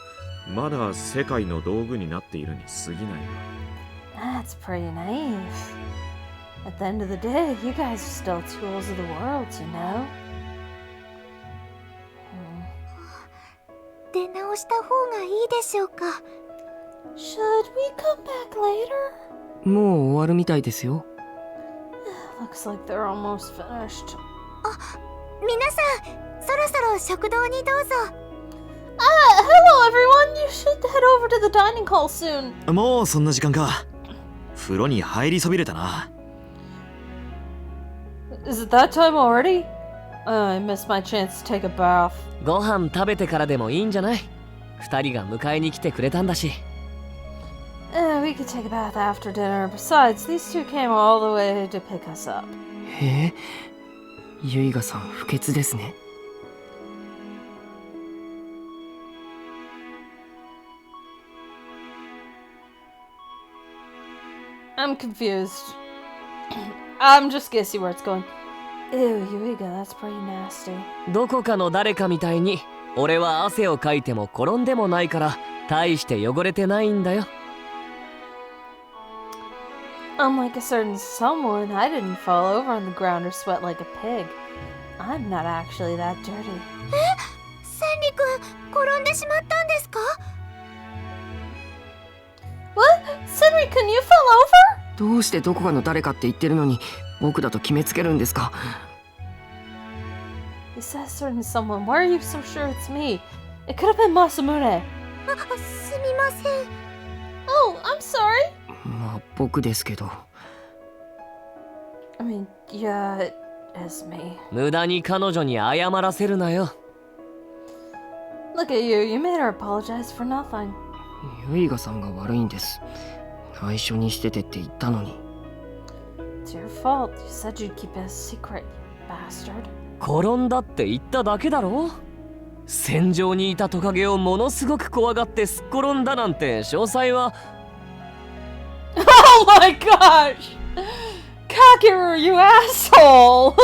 まだ世界の道具になっているに過ぎないわ。That's pretty naive. At the end of the day, you guys are still tools of the world, you know? 出直した方がいいでしょうか。Should we come back later? もう終わるみたいですよ。Looks like they're almost finished. 皆さん、そろそろ食堂にどうぞ。Hello everyone! You should head over to the dining hall soon. もうそんな時間か。風呂に入りそびれたな。Is it that time already? I missed my chance to take a bath. ご飯食べてからでもいいんじゃない？二人が迎えに来てくれたんだし。We could take a bath after dinner. Besides, these two came all the way to pick us up. へえ、ユイガさん不潔ですね。I'm confused. I'm just gonna see where it's going. Ew, Yuiga, that's pretty nasty. どこかの誰かみたいに俺は汗をかいても転んでもないから大して汚れてないんだよ。Unlike a certain someone, I didn't fall over on the ground or sweat like a pig. I'm not actually that dirty. センリ君、転んでしまったんですか？ What? Senri, can you fell over? どうしてどこかの誰かって言ってるのに僕だと決めつけるんですか？ He says certain someone. Why are you so sure it's me? It could have been Masamune. すみません。Oh, I'm sorry. まあ僕ですけど。I mean, yeah, it is me. 無駄に彼女に謝らせるなよ。Look at you. You made her apologize for nothing. ユイガさんが悪いんです。内緒にしててって言ったのに。It's your fault. You said you'd keep it a secret, you bastard. 転んだって言っただけだろ。戦場にいたトカゲをものすごく怖がってすっ転んだなんて詳細は。Oh my gosh! Kakeru, you asshole!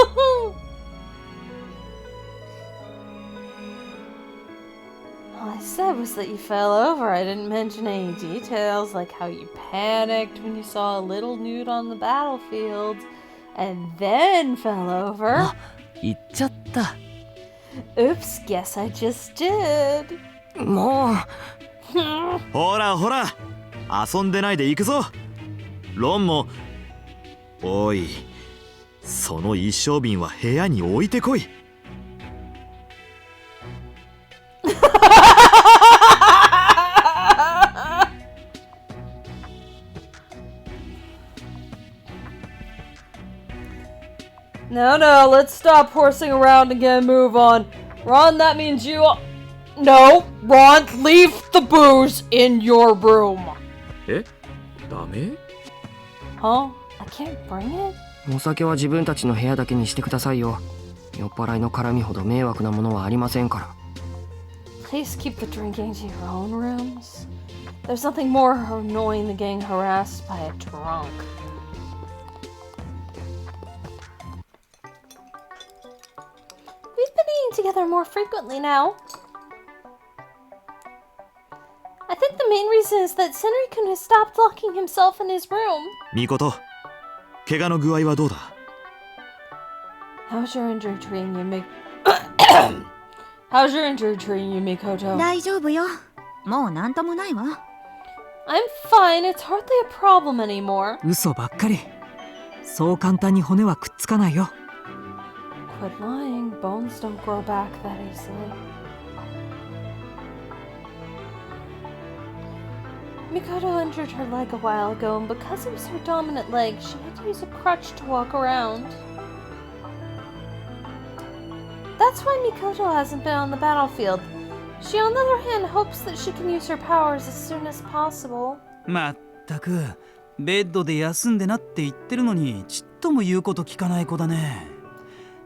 All I said was that you fell over. I didn't mention any details like how you panicked when you saw a little nude on the battlefield and then fell over. あ、言っちゃった。Oops, guess I just did. もう。ほらほら、遊んでないで行くぞ。ロンも。おい、その一升瓶は部屋に置いてこい。No, no, let's stop horsing around and get a move on. Ron, that means you... No, Ron, leave the booze in your room. え？ダメ？ Huh? I can't bring it? お酒は自分たちの部屋だけにしてくださいよ。酔っ払いの絡みほど迷惑なものはありませんから。Please keep the drinking to your own rooms. There's nothing more annoying than getting harassed by a drunk. We've been eating together more frequently now. I think the main reason is that Senri-kun has stopped locking himself in his room. ミコト、怪我の具合はどうだ？ How's your injury treating you, How's your injury treating you, Mikoto? 大丈夫よ。もうなんともないわ。I'm fine. It's hardly a problem anymore. 嘘ばっかり。そう簡単に骨はくっつかないよ。Quit lying. Bones don't grow back that easily. Mikoto injured her leg a while ago, and because it was her dominant leg, she had to use a crutch to walk around. That's why Mikoto hasn't been on the battlefield. She, on the other hand, hopes that she can use her powers as soon as possible. まったく、ベッドで休んでなって言ってるのにちっとも言うこと聞かない子だね。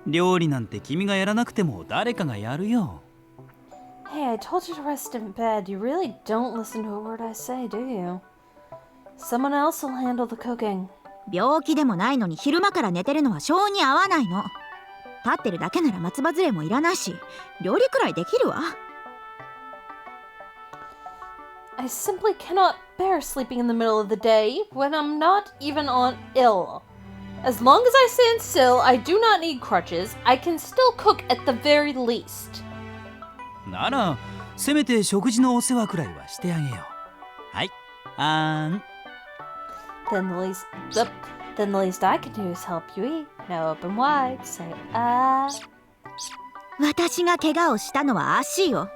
料理なんて君がやらなくても誰かがやるよ。Hey, I told you to rest in bed. You really don't listen to a word I say, do you? Someone else will handle the cooking. 病気でもないのに昼間から寝てるのは性に合わないの。立ってるだけなら松葉杖もいらないし、料理くらいできるわ。I simply cannot bear sleeping in the middle of the day when I'm not even on ill. As long as I stand still, I do not need crutches. I can still cook at the very least. なら、せめて食事のお世話くらいはしてあげよう。はい、Then the least I can do is help you eat. Now open wide, say ah. 私が怪我をしたのは足よ。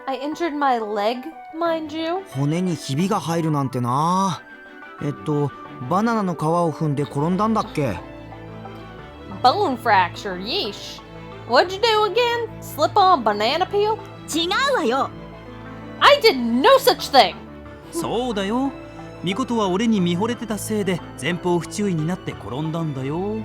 I injured my leg, mind you. 骨にひびが入るなんてな。バナナの皮を踏んで転んだんだっけ？ Bone fracture, yeesh. What'd you do again? Slip on banana peel? 違うわよ。I did no such thing. そうだよ。ミコトは俺に見惚れてたせいで前方不注意になって転んだんだよ。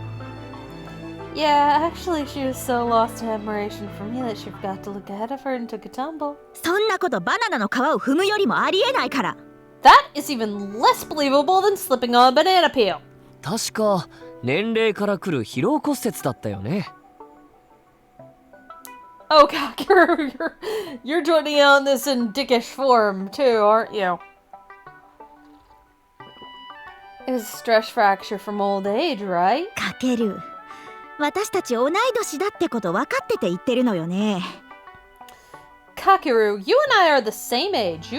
Yeah, actually, she was so lost in admiration for me that she forgot to look ahead of her and took a tumble. そんなことバナナの皮を踏むよりもありえないから。That is even less believable than slipping on a banana peel. 確か年齢から来る疲労骨折だったよね。Oh, Kakeru, you're joining in on this in dickish form too, aren't you? It was a stress fracture from old age, right? かける。私たち同い年だってこと分かってて言ってるのよね。Kakeru, you and I are the same age.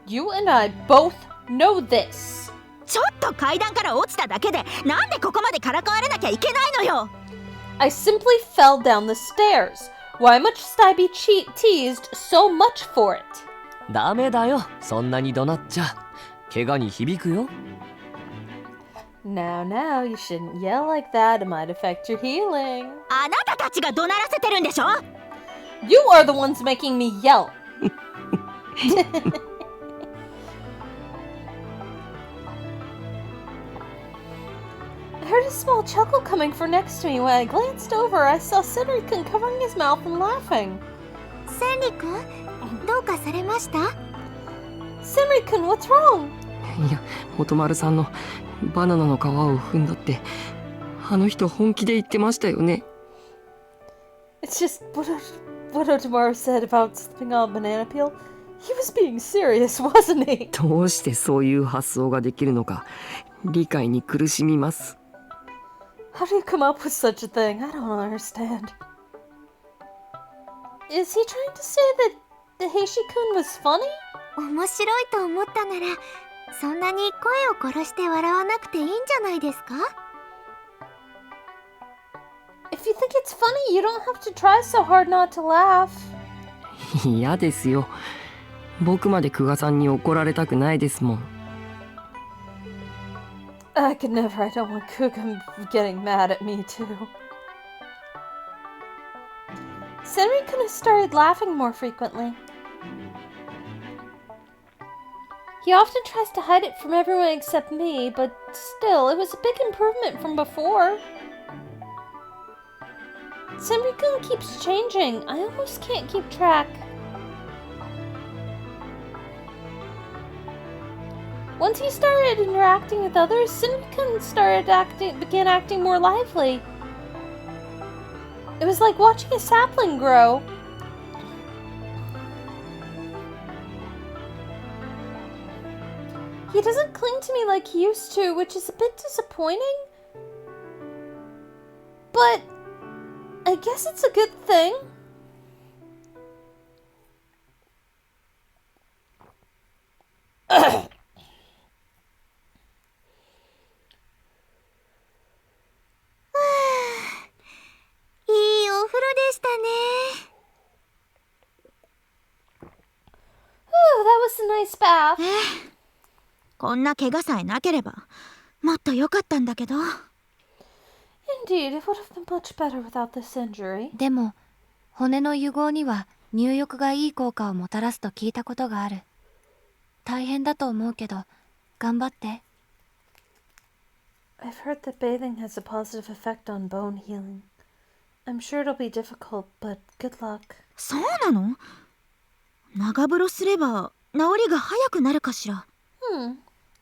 You and I both know this. ちょっと階段から落ちただけでなんでここまでからかわれなきゃいけないのよ。I simply fell down the stairs. Why must I be teased so much for it? ダメだよ、そんなに怒鳴っちゃ。怪我に響くよ。Now, you shouldn't yell like that. It might affect your healing. あなたたちが怒鳴らせてるんでしょ？ You are the ones making me yell. I heard a small chuckle coming from next to me. When I glanced over, I saw Senri covering his mouth and laughing. Senri君、どうかされました？ Senri君, what's wrong? いや、元丸さんのバナナの皮を踏んだってあの人本気で言ってましたよね。 It's just what Otomaru said about slipping on a banana peel. He was being serious, wasn't he? どうしてそういう発想ができるのか理解に苦しみます。 How do you come up with such a thing? I don't understand. Is he trying to say that Heishi-kun was funny? 面白いと思ったなら、そんなに声を殺して笑わなくていいんじゃないですか？ If you think it's funny, you don't have to try so hard not to laugh. 嫌ですよ。僕まで久我さんに怒られたくないですもん。I could never. I don't want Kuga getting mad at me too. Senri-kun has started laughing more frequently. He often tries to hide it from everyone except me, but still, it was a big improvement from before. Senri-kun keeps changing. I almost can't keep track. Once he started interacting with others, Senri-kun began acting more lively. It was like watching a sapling grow. He doesn't cling to me like he used to, which is a bit disappointing. But I guess it's a good thing. Ugh. いいお風呂でしたね。Ooh, that was a nice bath. こんな怪我さえなければもっと良かったんだけど。Indeed, it would have been much better without this injury. でも骨の癒合には入浴がいい効果をもたらすと聞いたことがある。大変だと思うけど頑張って。I've heard that bathing has a positive effect on bone healing. I'm sure it'll be difficult, but good luck. そうなの？長風呂すれば治りが早くなるかしら。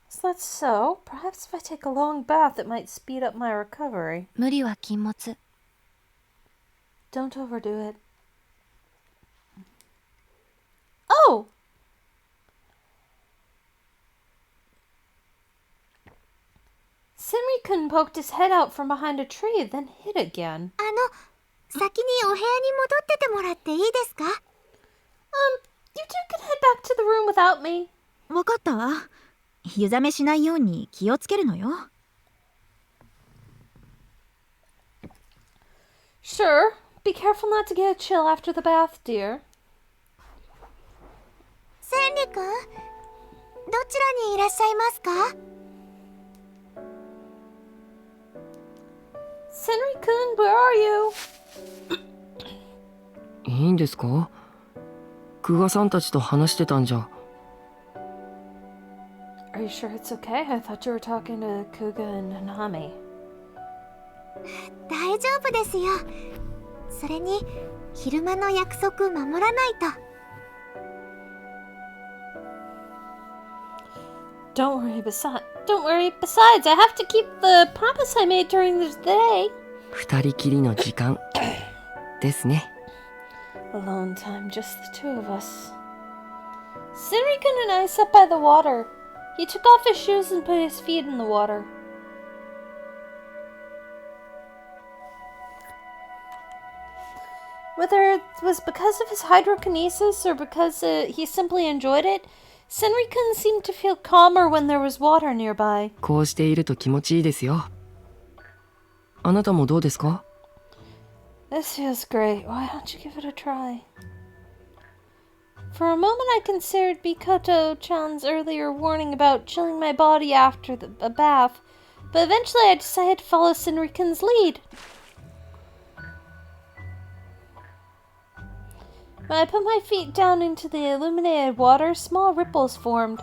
So that's so. Perhaps if I take a long bath, it might speed up my recovery. 無理は禁物。Don't overdo it. Oh! Senri-kun poked his head out from behind a tree, then hid again. 先にお部屋に戻っててもらっていいですか？ You two can head back to the room without me. わかったわ。湯冷めしないように気をつけるのよ。Sure. Be careful not to get a chill after the bath, dear. センリ君、どちらにいらっしゃいますか？ Senri-kun, where are you? いいんですか？久我さんたちと話してたんじゃ。Are you sure it's okay? I thought you were talking to Kuga and Hanami. 大丈夫ですよ。それに昼間の約束守らないと。Don't worry, besides, I have to keep the promise I made during the day. 二人きりの時間ですね。Alone time, just the two of us. Senri-kun and I sat by the water. He took off his shoes and put his feet in the water. Whether it was because of his hydrokinesis or because he simply enjoyed it, Senri-kun seemed to feel calmer when there was water nearby. こうしていると気持ちいいですよ。あなたもどうですか？ This feels great. Why don't you give it a try? For a moment I considered Mikoto-chan's earlier warning about chilling my body after a bath, but eventually I decided to follow Senri-kun's lead. When I put my feet down into the illuminated water, small ripples formed.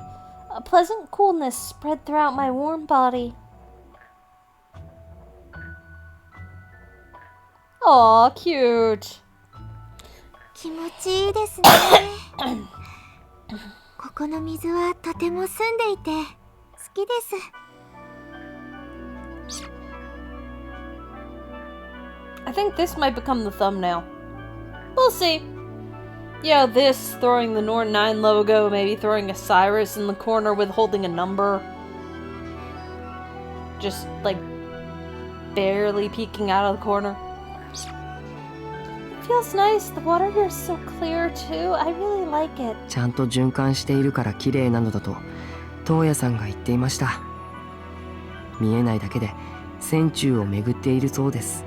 A pleasant coolness spread throughout my warm body. Aw, cute. 気持ちいいですね。ここの水はとても澄んでいて好きです。I think this might become the thumbnail. We'll see. Yeah, this, throwing the Norn9 logo, maybe throwing a Cyrus in the corner with holding a number. Just, like, barely peeking out of the corner. It feels nice. The water here is so clear, too. I really like it. ちゃんと循環しているから綺麗なのだと、東野さんが言っていました。見えないだけで、線虫を巡っているそうです。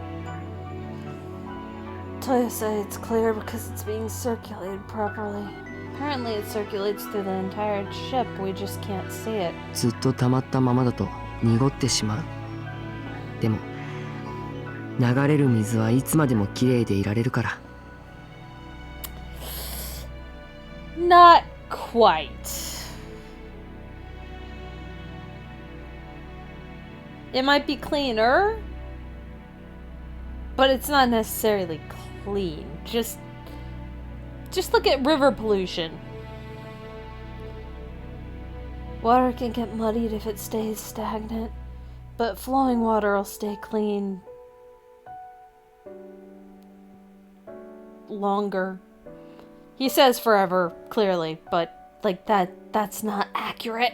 Toya said it's clear because it's being circulated properly. Apparently it circulates through the entire ship, we just can't see it. ずっと溜まったままだと濁ってしまう。でも、流れる水はいつまでも綺麗でいられるから。Not quite. It might be cleaner, but it's not necessarily clean. Just look at river pollution. Water can get muddied if it stays stagnant, but flowing water will stay clean longer. He says forever, clearly, but like that's not accurate.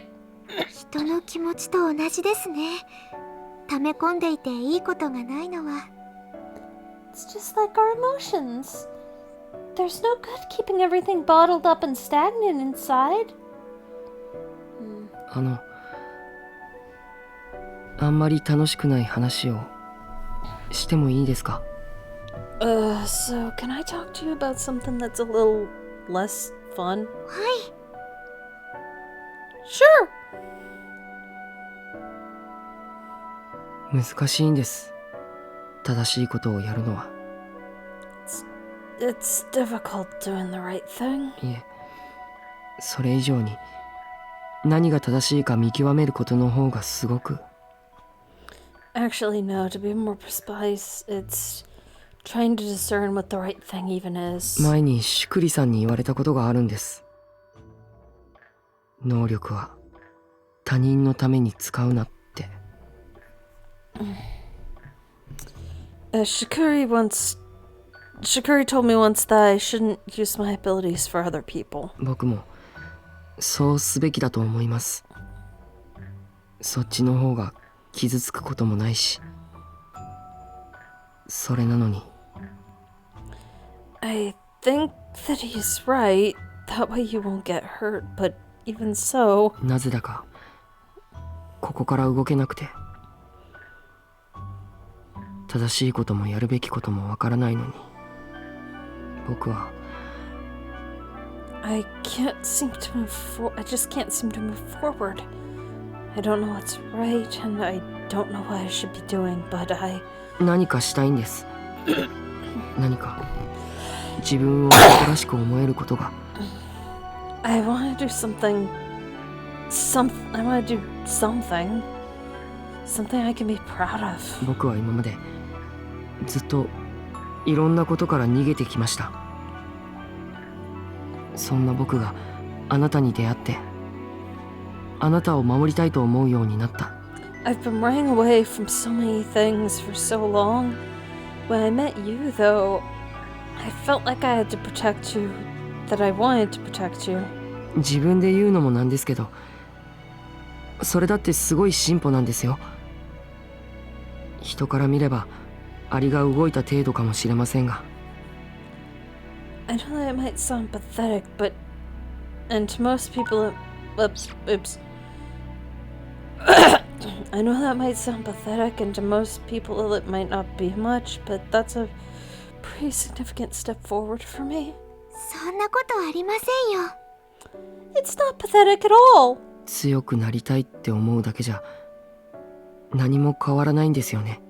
人の気持ちと同じですね。溜め込んでいていいことがないのは。It's just like our emotions. There's no good keeping everything bottled up and stagnant inside. あんまり楽しくない話をしてもいいですか？ So can I talk to you about something that's a little less fun? はい。Sure. 難しいんです。正しいことをやるのは。It's difficult doing the right thing. いえ、それ以上に何が正しいか見極めることの方がすごく。Actually, no. To be more precise, it's trying to discern what the right thing even is. 前にシュクリさんに言われたことがあるんです。能力は他人のために使うなって。Shikuri told me once that I shouldn't use my abilities for other people. 僕もそうすべきだと思います。そっちの方が傷つくこともないし。それなのに。I think that he's right. That way you won't get hurt, but even so. なぜだかここから動けなくて。正しいこともやるべきこともわからないのに。僕は。I just can't seem to move forward. I don't know what's right, and I don't know what I should be doing, but I... 何かしたいんです。何か自分を誇らしく思えることが。I want to do something. I want to do something. Something I can be proud of. 僕は今までずっといろんなことから逃げてきました。そんな僕があなたに出会って、あなたを守りたいと思うようになった。I've been running away from so many things for so long. When I met you, though, I felt like I had to protect you, that I wanted to protect you. 自分で言うのもなんですけど、それだってすごい進歩なんですよ。人から見ればアリが動いた程度かもしれませんが。I know that it might sound pathetic, but... And to most people oops. I know that might sound pathetic, and to most people it might not be much, but that's a pretty significant step forward for me. そんなことありませんよ。It's not pathetic at all. 強くなりたいって思うだけじゃ何も変わらないんですよね。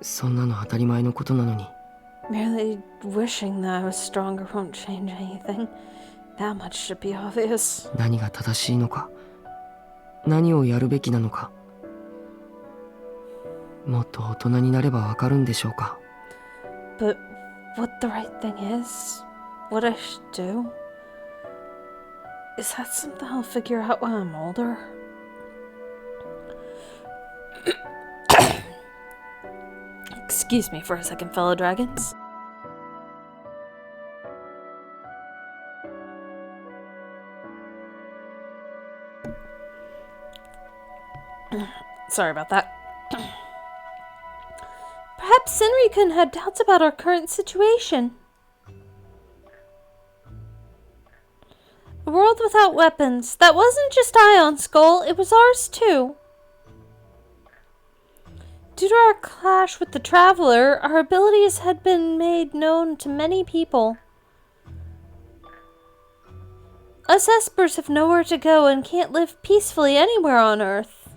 そんなの当たり前のことなのに。Merely wishing that I was stronger won't change anything. That much should be obvious. 何が正しいのか、何をやるべきなのか、もっと大人になればわかるんでしょうか。But what the right thing is, what I should do, is that something I'll figure out when I'm older? Excuse me for a second, fellow dragons. Sorry about that. Perhaps Senri-kun had doubts about our current situation. A world without weapons. That wasn't just Ion Skull, it was ours too. Due to our clash with the Traveler, our abilities had been made known to many people. Us Espers have nowhere to go and can't live peacefully anywhere on Earth.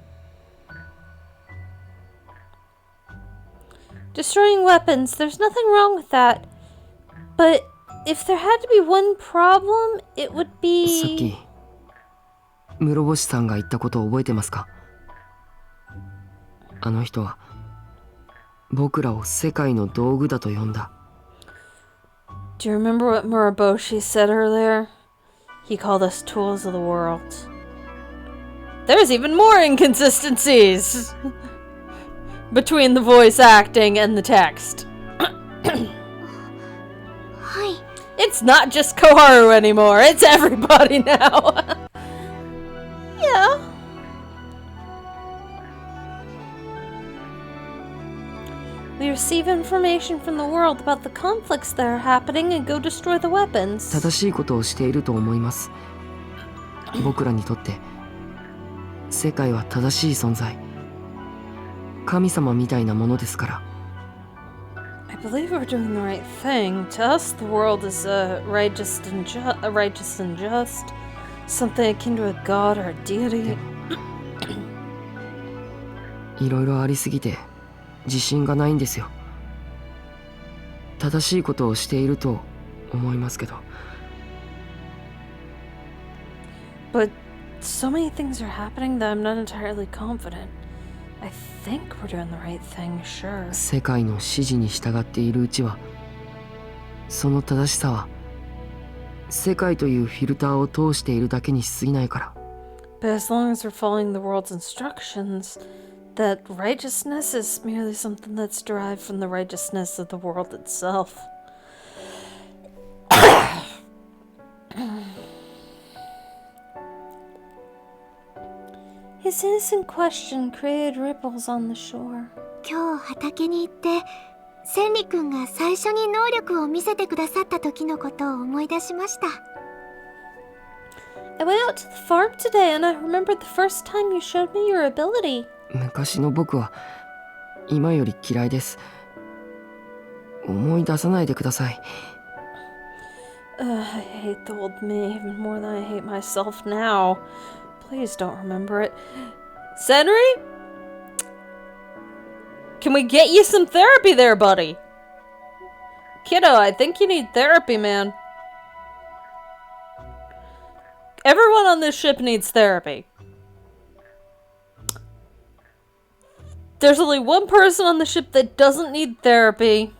Destroying weapons, there's nothing wrong with that. But if there had to be one problem, it would be... さっき室星さんが言ったことを覚えてますか？あの人は僕らを世界の道具だと呼んだ。Do you remember what Muraboshi said earlier? He called us tools of the world. There's even more inconsistencies between the voice acting and the text. It's not just Koharu anymore, it's everybody now. Yeah. We receive information from the world about the conflicts that are happening and go destroy the weapons. 正しいことをしていると思います。僕らにとって世界は正しい存在、神様みたいなものですから。I believe we're doing the right thing. To us, the world is righteous and just, something akin to a god or a deity. いろいろありすぎて自信がないんですよ。正しいことをしていると思いますけど。But so many things are happening that I'm not entirely confident. I think we're doing the right thing, sure. 世界の指示に従っているうちは、その正しさは世界というフィルターを通しているだけに過ぎないから。But as long as we're following the world's instructions, that righteousness is merely something that's derived from the righteousness of the world itself. His innocent question created ripples on the shore. 今日畑に行って千里くんが最初に能力を見せてくださった時のことを思い出しました。I went out to the farm today and I remembered the first time you showed me your ability. 昔の僕は今より嫌いです。思い出さないでください。I hate the old me even more than I hate myself now. Please don't remember it. Senri? Can we get you some therapy there, buddy? Kiddo, I think you need therapy, man. Everyone on this ship needs therapy. There's only one person on the ship that doesn't need therapy.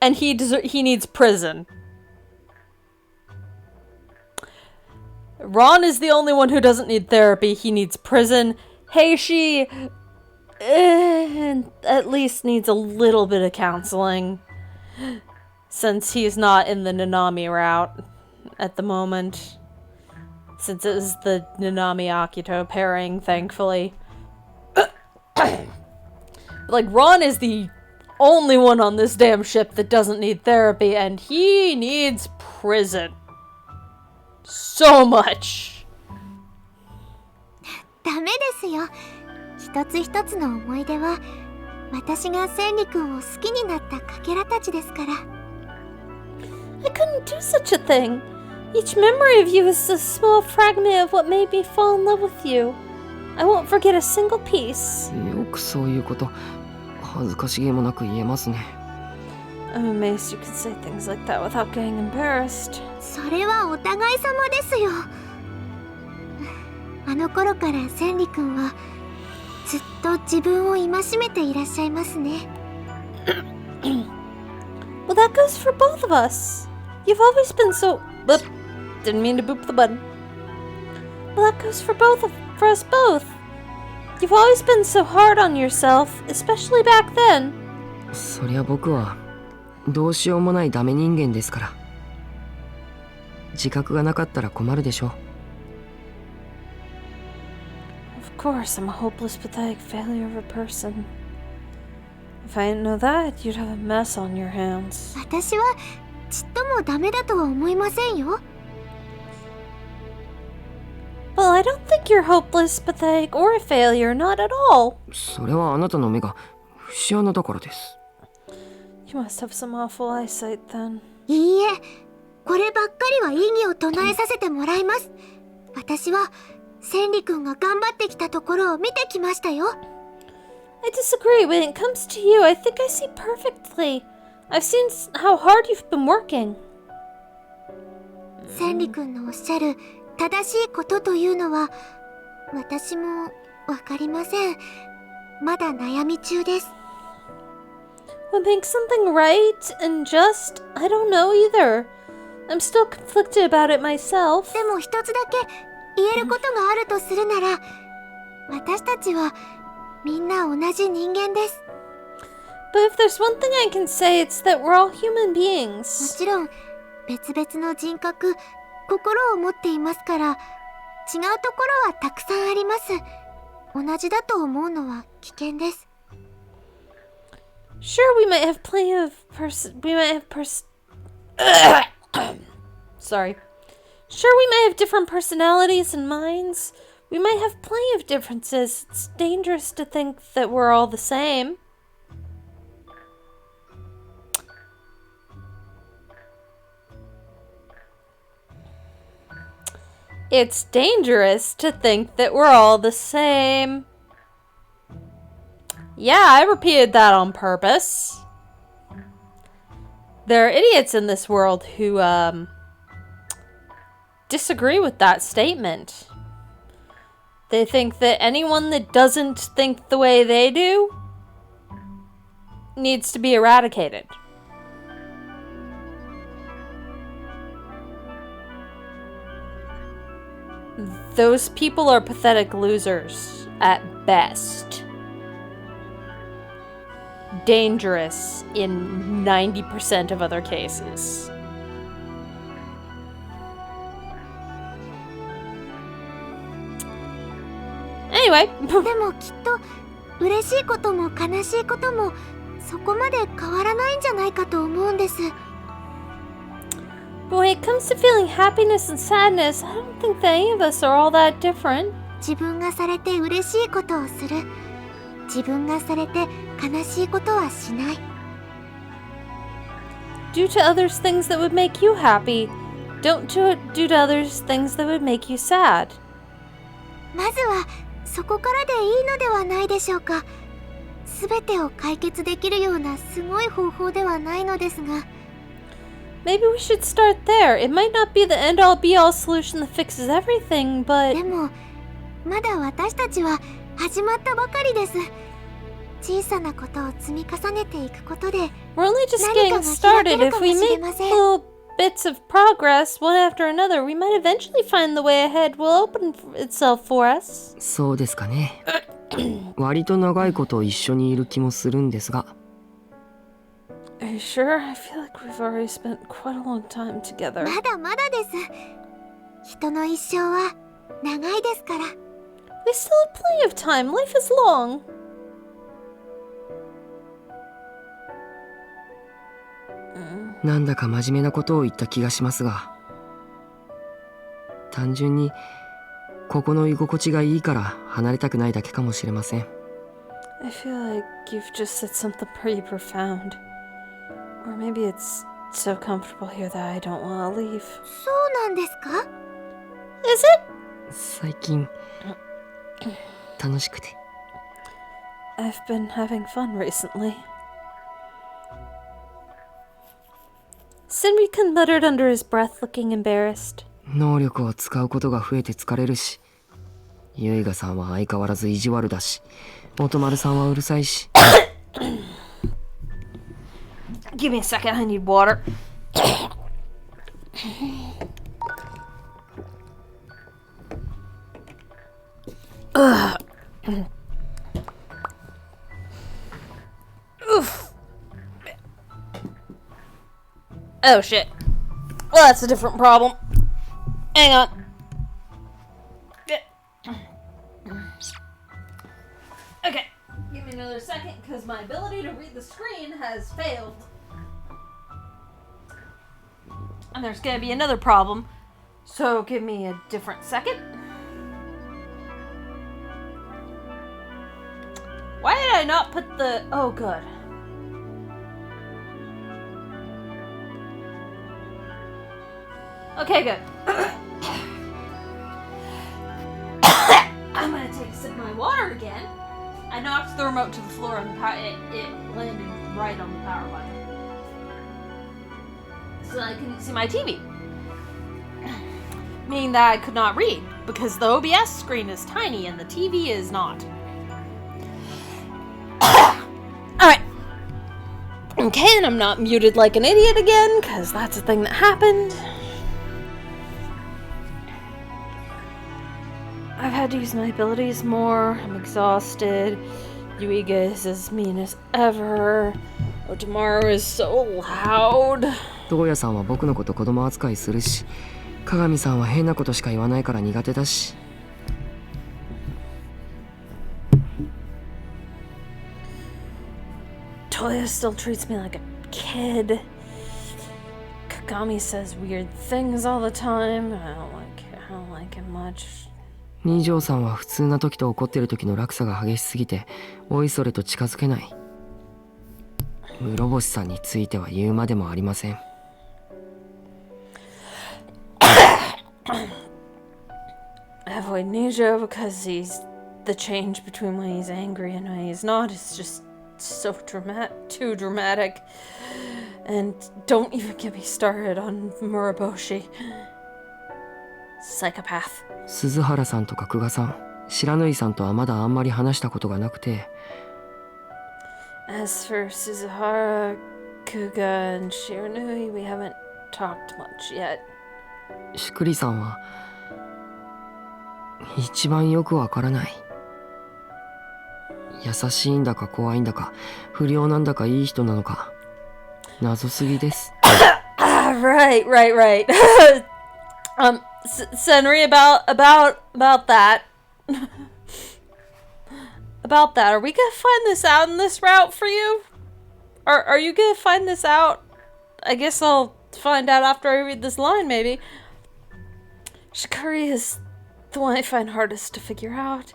And he needs prison. Ron is the only one who doesn't need therapy. He needs prison. Heishi at least needs a little bit of counseling. Since he's not in the Nanami route at the moment. Since it was the Nanami-Akito pairing, thankfully. Like, Ron is the only one on this damn ship that doesn't need therapy, and he needs prison. So much. ダメですよ。一つ一つの思い出は私が千里くんを好きになったかけらたちですから。I couldn't do such a thing. Each memory of you is a small fragment of what made me fall in love with you. I won't forget a single piece. よくそういうこと恥ずかしげもなく言えますね。I'm amazed you could say things like that without getting embarrassed. それはお互い様ですよ。あの頃から千里くんはずっと自分を戒めていらっしゃいますね。Well, that goes for both of us. You've always been so... Boop. Didn't mean to boop the button. Well, that goes for us both. You've always been so hard on yourself, especially back then. そりゃ僕はどうしようもないダメ人間ですから。自覚がなかったら困るでしょう。Of course, I'm a hopeless, pathetic failure of a person. If I didn't know that, you'd have a mess on your hands. 私はちっともダメだとは思いませんよ。Well, I don't think you're hopeless, pathetic, or a failure, not at all. それはあなたの目が節穴だからです。You must have some awful eyesight then. いいえ、こればっかりは異議を唱えさせてもらいます。私は千里くんが頑張ってきたところを見てきましたよ。I disagree. When it comes to you, I think I see perfectly. I've seen how hard you've been working. 千里くんのおっしゃる正しいことというのは私もわかりません。まだ悩み中です。What makes something right and just? I don't know either. I'm still conflicted about it myself. でも一つだけ言えることがあるとするなら、私たちはみんな同じ人間です。But if there's one thing I can say, it's that we're all human beings. もちろん別々の人格、心を持っていますから、違うところはたくさんあります。同じだと思うのは危険です。Sure, we might have plenty of Sorry. Sure, we might have different personalities and minds. We might have plenty of differences. It's dangerous to think that we're all the same. It's dangerous to think that we're all the same. Yeah, I repeated that on purpose. There are idiots in this world who, disagree with that statement. They think that anyone that doesn't think the way they do needs to be eradicated. Those people are pathetic losers at best. Dangerous in 90% of other cases. Anyway. でもきっと嬉しいことも悲しいこともそこまで変わらないんじゃないかと思うんです。But when it comes to feeling happiness and sadness, I don't think that any of us are all that different. 自分がされて嬉しいことをする。自分がされて悲しいことはしない。Do to others things that would make you happy. Don't do to others things that would make you sad. まずはそこからでいいのではないでしょうか。すべてを解決できるようなすごい方法ではないのですが。Maybe we should start there. It might not be the end-all be-all solution that fixes everything, but... でも、まだ私たちは始まったばかりです。小さなことを積み重ねていくことで We're only just getting started. If we make little bits of progress one after another, we might eventually find the way ahead will open itself for us. そうですかね。割と長いこと一緒にいる気もするんですが。Are you sure? I feel like we've already spent quite a long time together. まだまだです。人の一生は長いですから。We still have plenty of time. Life is long. なんだか真面目なことを言った気がしますが、単純にここの居心地がいいから離れたくないだけかもしれません。I feel like you've just said something pretty profound. Or maybe it's so comfortable here that I don't want to leave. そうなんですか? Is it? 最近楽しくて。I've been having fun recently. Senri muttered under his breath, looking embarrassed. 能力を使うことが増えて疲れるし、ユイガさんは相変わらず意地悪だし、元丸さんはうるさいし。Give me a second, I need water. Oof. Oh shit. Well, that's a different problem. Hang on. Okay, give me another second because my ability to read the screen has failed. And there's gonna be another problem. So give me a different second. Why did I not put the... Oh, good. Okay, good. I'm gonna take a sip of my water again. I knocked the remote to the floor and it landed right on the power button. So I couldn't see my TV. Meaning that I could not read, because the OBS screen is tiny and the TV is not. Alright. Okay, and I'm not muted like an idiot again, because that's a thing that happened. I've had to use my abilities more. I'm exhausted. Yuiga is as mean as ever. Otomaru is so loud. トウヤさんは僕のこと子供扱いするし、鏡さんは変なことしか言わないから苦手だし。Toya still treats me like a kid. Kagami says weird things all the time. I don't like him much. 二条さんは普通な時と怒ってる時の落差が激しすぎて、おいそれと近づけない。室星さんについては言うまでもありません。I avoid Nijo because the change between when he's angry and when he's not is just so too dramatic. And don't even get me started on Muraboshi. Psychopath. 鈴原さんとか久我さん、白縫さんとはまだあんまり話したことがなくて。As for Suzuhara, Kuga, and Shiranui, we haven't talked much yet. しくりさんは一番よくわからない。優しいんだか怖いんだか、不良なんだかいい人なのか、謎すぎです。Right. Senri, about that. About that, are we gonna find this out in this route for you? Are you gonna find this out? I guess I'll find out after I read this line, maybe. Shikari is the one I find hardest to figure out.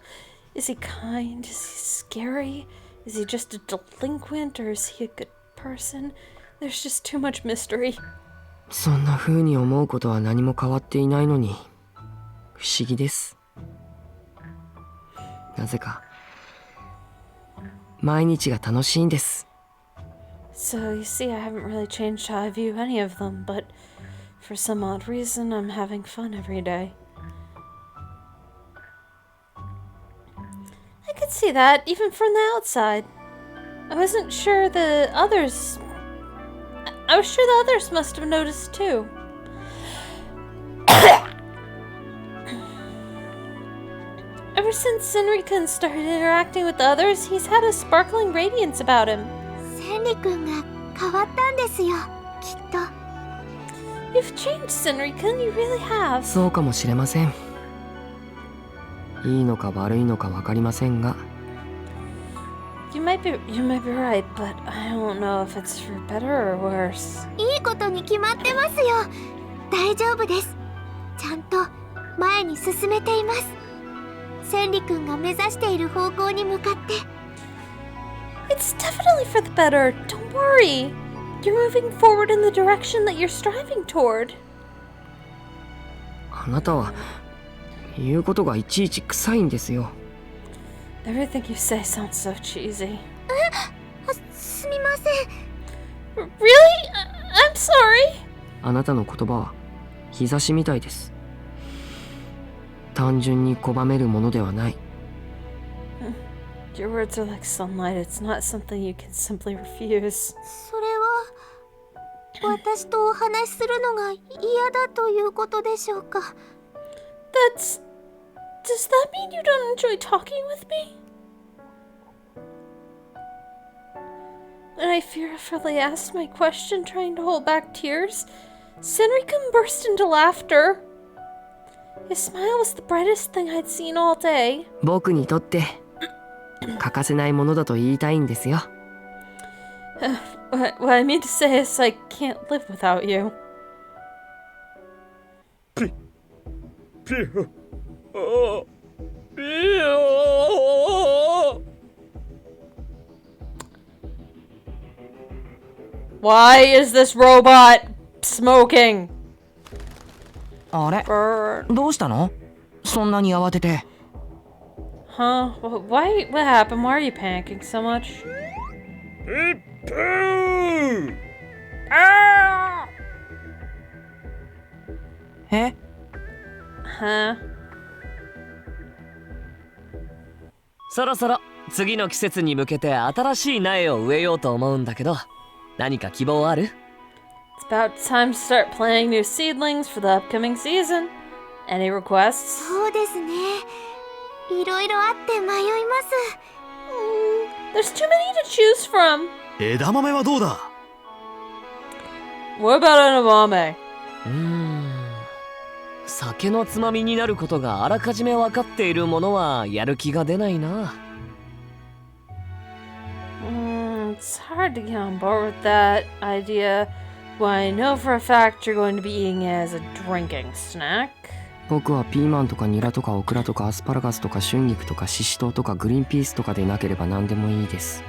Is he kind? Is he scary? Is he just a delinquent? Or is he a good person? There's just too much mystery. そんな風に思うことは何も変わっていないのに、不思議です。なぜか毎日が楽しいんです。So you see, I haven't really changed how I view any of them, but for some odd reason, I'm having fun every day. I could see that, even from the outside. I wasn't sure the others... I was sure the others must have noticed too. Ever since Senri-kun started interacting with the others, he's had a sparkling radiance about him. Senri-kunが変わったんですよ、きっと。You've changed, Senri-kun. You really have. そうかもしれません。いいのか悪いのか分かりませんが。You might be right, but I don't know if it's for better or worse. いいことに決まってますよ。大丈夫です。ちゃんと前に進めています。センリ君が目指している方向に向かって。It's definitely for the better. Don't worry. You're moving forward in the direction that you're striving toward. あなたは言うことがいちいち臭いんですよ。Everything you say sounds so cheesy. すみません。Really? I'm sorry. あなたの言葉は日差しみたいです。単純に拒めるものではない。Your words are like sunlight. It's not something you can simply refuse. それは私とお話しするのが嫌だということでしょうか。Does that mean you don't enjoy talking with me? When I fearfully asked my question, trying to hold back tears, Senri-kun burst into laughter. His smile was the brightest thing I'd seen all day. 僕にとって欠かせないものだと言いたいんですよ。What I mean to say is I can't live without you. Why is this robot smoking? あれどうしたのそんなに慌てて。Huh? What happened? Why are you panicking so much? Eh? Huh? そろそろ次の季節に向けて新しい苗を植えようと思うんだけど、何か希望ある？ It's about time to start planting new seedlings for the upcoming season. Any requests? そうですね。いろいろあって迷います。There's too many to choose from. 枝豆はどうだ？ What about edamame? 酒のつまみになることがあらかじめ分かっているものはやる気が出ないな。It's hard to get on board with that idea when I know for a fact you're going to be eating it as a drinking snack. 僕はピーマンとかニラとかオクラとかアスパラガスとか春菊とかシシトウとかグリーンピースとかでなければ何でもいいです。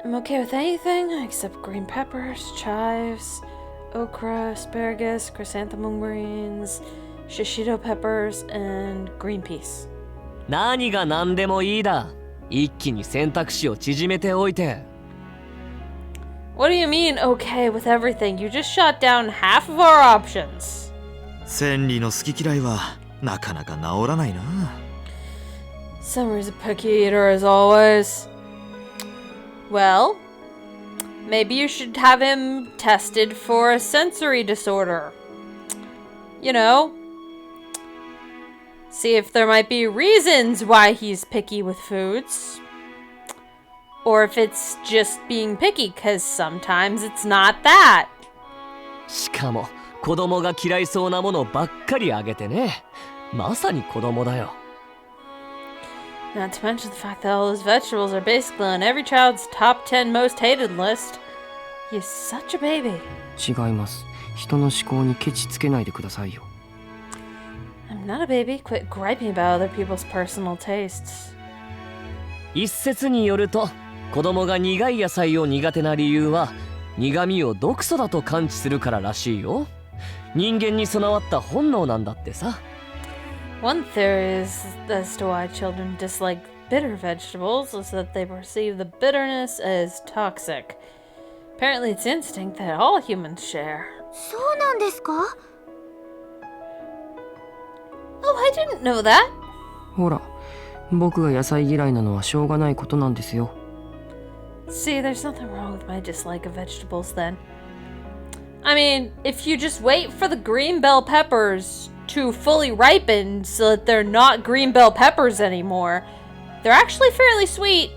I'm okay with anything except green peppers, chives, okra, asparagus, chrysanthemum greens, shishito peppers, and green peas. 何が何でもいいだ。一気に選択肢を縮めておいて。What do you mean, okay with everything? You just shot down half of our options. 千里の好き嫌いはなかなか治らないな。Summer's a picky eater as always. Well, maybe you should have him tested for a sensory disorder. You know, see if there might be reasons why he's picky with foods. Or if it's just being picky, because sometimes it's not that. しかも子供が嫌いそうなものばっかりあげてね。まさに子供だよ。Not to mention the fact that all those vegetables are basically on every child's top 10 most hated list. He's such a baby. 違います。人の思考にケチつけないでくださいよ。I'm not a baby. Quit griping about other people's personal tastes. 一説によると、子供が苦い野菜を苦手な理由は苦味を毒素だと感知するかららしいよ。人間に備わった本能なんだってさ。One theory is as to why children dislike bitter vegetables is that they perceive the bitterness as toxic. Apparently it's instinct that all humans share. そうなんですか? Oh, I didn't know that. ほら、僕が野菜嫌いなのはしょうがないことなんですよ。See, there's nothing wrong with my dislike of vegetables then. I mean, if you just wait for the green bell peppers to fully ripen so that they're not green bell peppers anymore, they're actually fairly sweet.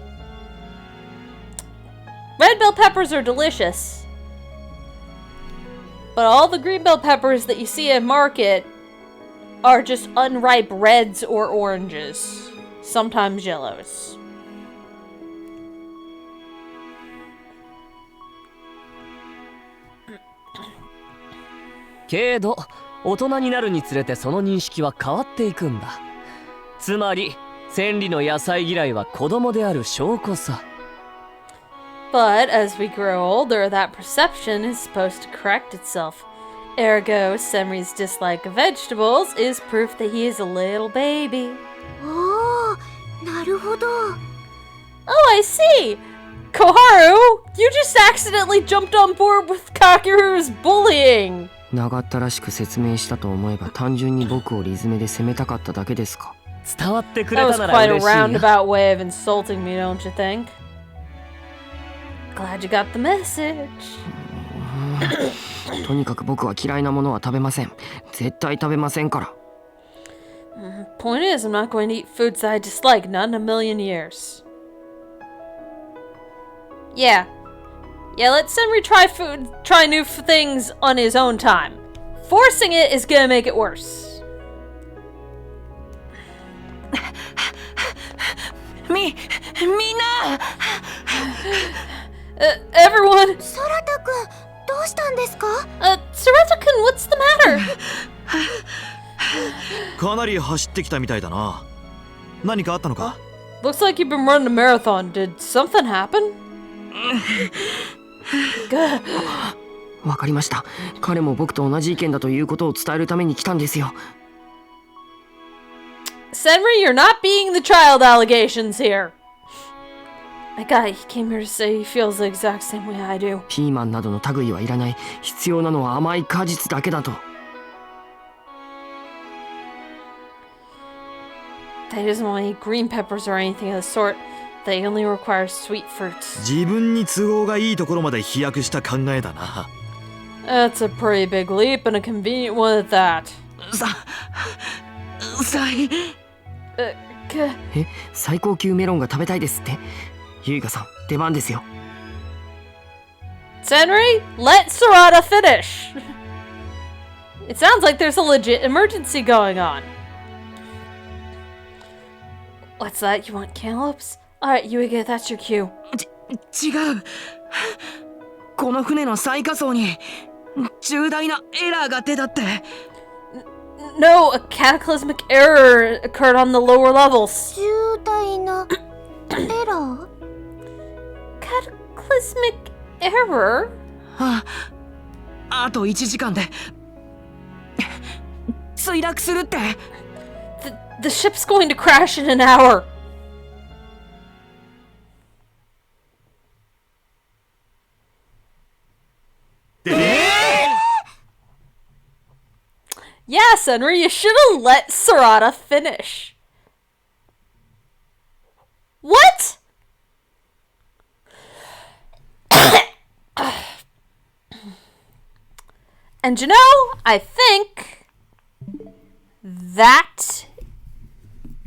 Red bell peppers are delicious. But all the green bell peppers that you see at market are just unripe reds or oranges. Sometimes yellows.けど大人になるにつれてその認識は変わっていくんだ。つまり千里の野菜嫌いは子供である証拠さ。But as we grow older, that perception is supposed to correct itself. Ergo, Senri's dislike of vegetables is proof that he is a little baby. おー、なるほど。Oh, I see! Koharu, you just accidentally jumped on board with Kakeru's bullying! 長ったらしく説明したと思えば単純に僕をリズメで責めたかっただけですか。伝わってくれ That た was なら quite a 嬉しいな。 roundabout way of insulting me, don't you think? Glad you got the message. とにかく僕は嫌いなものは食べません。絶対食べませんから。Point is, I'm not going to eat foods that I dislike, not in a million years. Yeah. Yeah, let Senri try new things on his own time. Forcing it is gonna make it worse. Mi na! Everyone! Sorata-kun, どうしたんですか? Sorata-kun, what's the matter? かなり走ってきたみたいだな。何かあったのか? Looks like you've been running a marathon. Did something happen? Good. わかりました。彼も僕と同じ意見だということを伝えるために来たんですよ。Senri, you're not being the child allegations here. My guy, he came here to say he feels the exact same way I do. ピーマンなどの類はいらない。必要なのは甘い果実だけだと。He doesn't want any green peppers or anything of the sort. They only require sweet fruits. 自分に都合がいいところまで飛躍した考えだな。That's a pretty big leap and a convenient one at that. 最高級メロンが食べたいですって。ユイカさん、出番ですよ。Senri, let Sorata finish. It sounds like there's a legit emergency going on. What's that? You want cantaloupes? Alright, Yuiga, that's your cue. 違う。この船の最下層に重大なエラーが出たって。No, a cataclysmic error occurred on the lower levels. 重大なエラー? Cataclysmic error? あと1時間で墜落するって。The ship's going to crash in an hour. Yeah, Senri, you should have let Sorata finish. What? And you know, I think that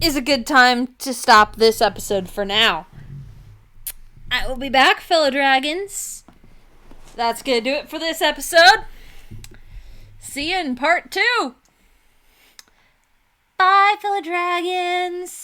is a good time to stop this episode for now. I will be back, fellow dragons. That's gonna do it for this episode. See you in part 2. Bye, fellow dragons.